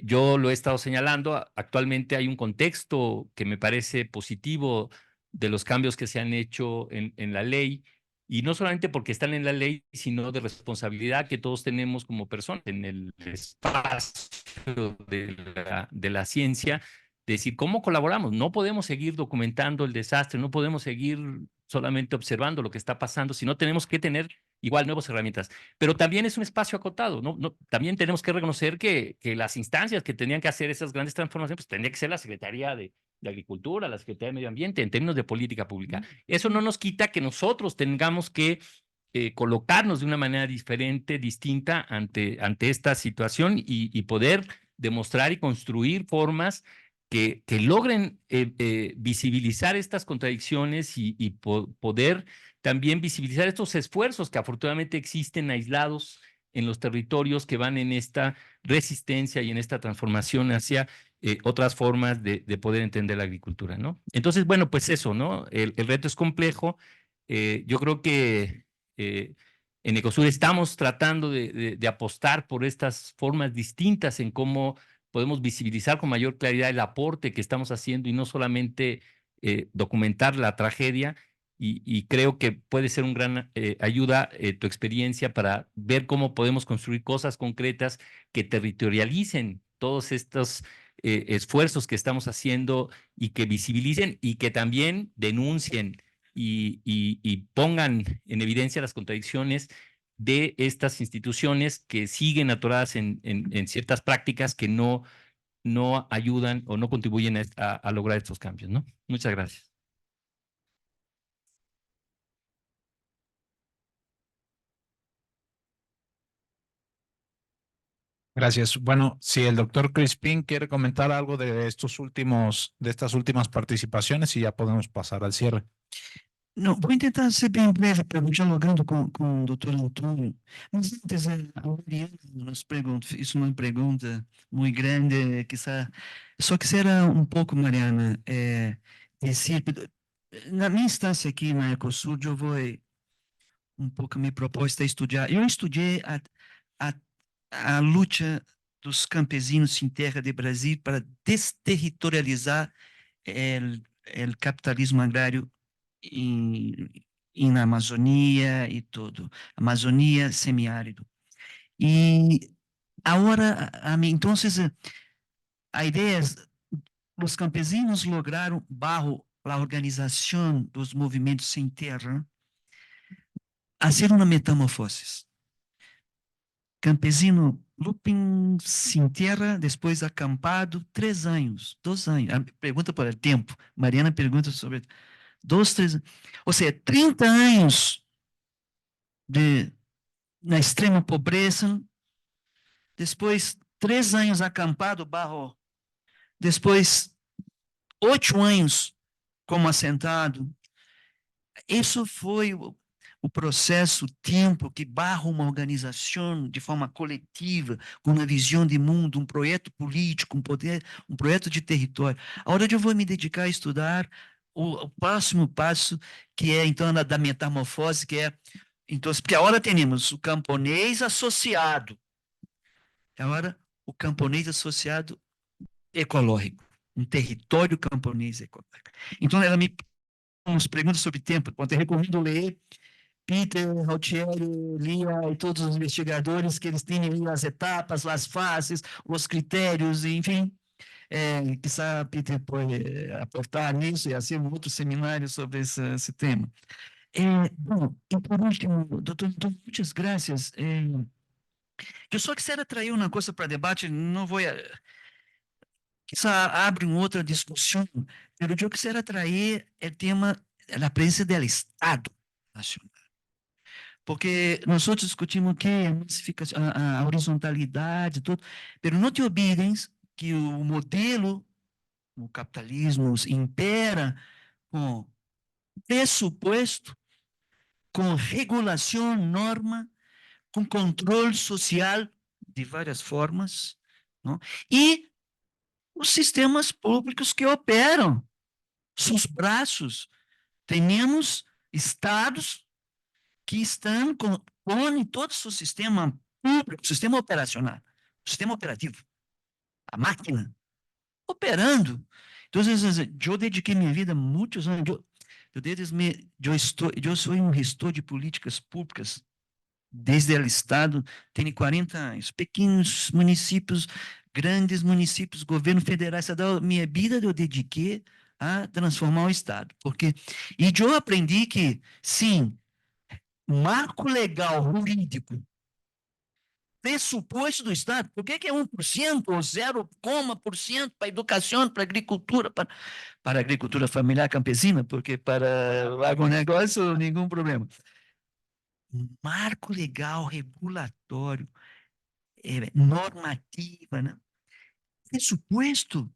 S12: Yo lo he estado señalando, actualmente hay un contexto que me parece positivo de los cambios que se han hecho en la ley, y no solamente porque están en la ley, sino de responsabilidad que todos tenemos como personas en el espacio de la ciencia, de decir, ¿cómo colaboramos? No podemos seguir documentando el desastre, no podemos seguir solamente observando lo que está pasando, sino tenemos que tener igual nuevas herramientas. Pero también es un espacio acotado, ¿no? También tenemos que reconocer que las instancias que tenían que hacer esas grandes transformaciones, pues tendría que ser la Secretaría de Agricultura, la Secretaría de Medio Ambiente, en términos de política pública. Eso no nos quita que nosotros tengamos que colocarnos de una manera diferente, distinta ante esta situación y poder demostrar y construir formas que logren visibilizar estas contradicciones y poder también visibilizar estos esfuerzos que afortunadamente existen aislados en los territorios que van en esta resistencia y en esta transformación hacia otras formas de poder entender la agricultura, ¿no? Entonces, bueno, pues eso, ¿no? El reto es complejo. Yo creo que en Ecosur estamos tratando de apostar por estas formas distintas en cómo podemos visibilizar con mayor claridad el aporte que estamos haciendo y no solamente documentar la tragedia. Y creo que puede ser un gran ayuda tu experiencia para ver cómo podemos construir cosas concretas que territorialicen todos estos esfuerzos que estamos haciendo y que visibilicen y que también denuncien y pongan en evidencia las contradicciones de estas instituciones que siguen atoradas en ciertas prácticas que no ayudan o no contribuyen a lograr estos cambios, ¿no? Muchas gracias.
S3: Gracias. Bueno, si el doctor Crispín quiere comentar algo de estas últimas participaciones y ya podemos pasar al cierre.
S2: Não, vou tentar ser bem breve, dialogando com o doutor Antônio. Mas antes, a Mariana fez uma pergunta muito grande, quizá, só quisiera um pouco, Mariana, dizer, na minha instância aqui na Ecosur, eu vou um pouco, minha proposta é estudar. Eu estudei a luta dos campesinos sem terra de Brasil para desterritorializar o capitalismo agrário na Amazônia e tudo, Amazônia semiárido. E agora, então, a ideia é, os campesinos lograram, bajo a organização dos movimentos sem terra, fazer uma metamorfose. Campesino Lupin sem terra, depois acampado, 3 anos, 2 anos. Pergunta por tempo. Mariana pergunta sobre 2, 3, ou seja, 30 anos na extrema pobreza, depois 3 anos acampado, barro, depois 8 anos como assentado. Isso foi o processo, o tempo que barra uma organização de forma coletiva, com uma visão de mundo, um projeto político, um projeto de território. Agora eu vou me dedicar a estudar o próximo passo, que é, então, da metamorfose, que é, então, porque agora temos o camponês associado, agora o camponês associado ecológico, um território camponês ecológico. Então, ela me nos pergunta sobre tempo, eu recomendo ler Peter, Altieri, Lia e todos os investigadores, que eles têm ali as etapas, as fases, os critérios, enfim. Quizá Peter pode aportar nisso e assim um outro seminário sobre esse tema. Bom, e por último, doutor, muitas graças. Eu só quero trazer uma coisa para debate, não vou... Quizá abre uma outra discussão, mas eu quero trazer o tema da presença do Estado nacional. Porque nós discutimos o que a horizontalidade, tudo, mas não te olvides que o modelo, o capitalismo, impera com pressuposto, com regulação, norma, com controle social de várias formas, não? E os sistemas públicos que operam, seus braços. Temos estados que estão com todo o seu sistema público, sistema operacional, sistema operativo, a máquina, operando. Então, eu dediquei minha vida muitos anos, eu sou um gestor de políticas públicas desde o Estado, tenho 40 anos, pequenos municípios, grandes municípios, governo federal, minha vida eu dediquei a transformar o Estado. E eu aprendi que, sim, marco legal jurídico, pressuposto do Estado, por que é 1% ou 0,% para educação, para agricultura, para a agricultura familiar campesina, porque para o agronegócio, nenhum problema. Marco legal, regulatório, normativa, né? Pressuposto.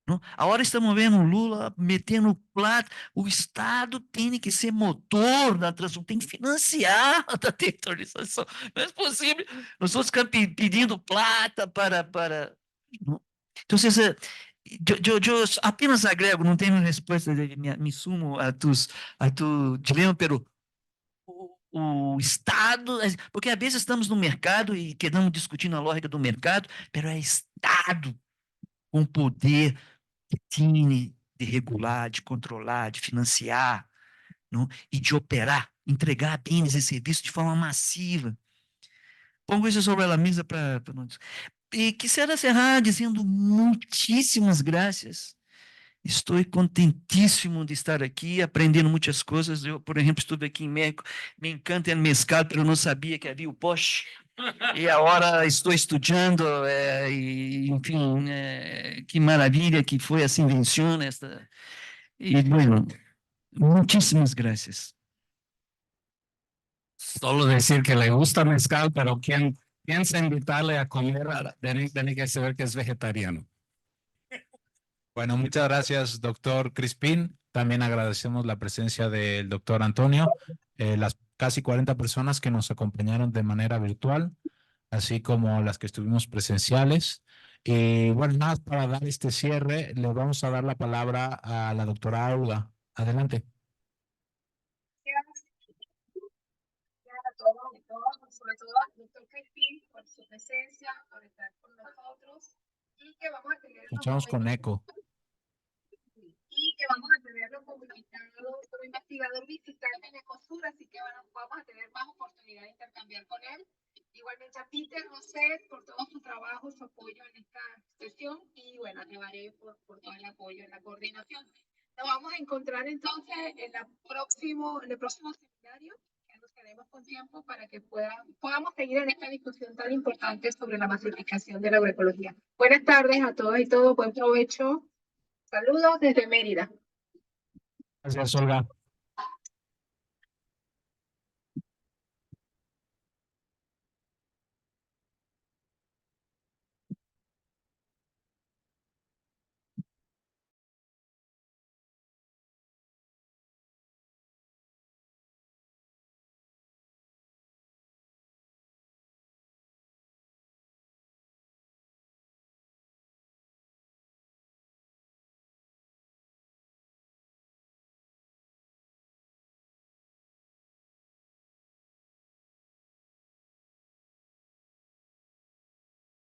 S2: Não? Agora estamos vendo o Lula metendo o plato. O Estado tem que ser motor da transformação, tem que financiar a territorialização. Não é possível. Nós vamos ficar pedindo plata para. Não. Então, eu apenas agrego, não tenho resposta, me sumo a tu dilema, pero o Estado, porque às vezes estamos no mercado e quedamos discutindo a lógica do mercado, pero é Estado com poder que tinha de regular, de controlar, de financiar, não? E de operar, entregar bens e serviços de forma massiva. Pongo isso sobre a mesa para e quisiera encerrar dizendo muitíssimas graças. Estou contentíssimo de estar aqui, aprendendo muitas coisas. Eu, por exemplo, estive aqui em México, me encanta o mezcal, mas eu não sabia que havia o poche. E agora estou estudando, e, enfim, que maravilha que foi essa invenção. E, bueno, muitíssimas graças.
S1: Solo decir que le gusta mezcal, pero quien piensa invitarle a comer, tiene que saber que es vegetariano.
S3: Bueno, muchas gracias, doctor Crispín. También agradecemos la presencia del doctor Antonio, las casi 40 personas que nos acompañaron de manera virtual, así como las que estuvimos presenciales. Y bueno, nada más para dar este cierre, le vamos a dar la palabra a la doctora Olga. Adelante.
S13: A todos y todas, sobre todo al doctor Crispín por su presencia, por estar con nosotros y que vamos a tener
S3: Escuchamos con eco.
S13: Y que vamos a tenerlo como invitado, como investigador visitante en Ecosur, así que bueno, vamos a tener más oportunidad de intercambiar con él. Igualmente a Peter Roset por todo su trabajo, su apoyo en esta sesión y bueno, a Nevaré por todo el apoyo en la coordinación. Nos vamos a encontrar entonces en el próximo seminario, que anunciaremos con tiempo para que podamos seguir en esta discusión tan importante sobre la masificación de la agroecología. Buenas tardes a todas y todos, buen provecho. Saludos desde Mérida.
S1: Gracias, Olga.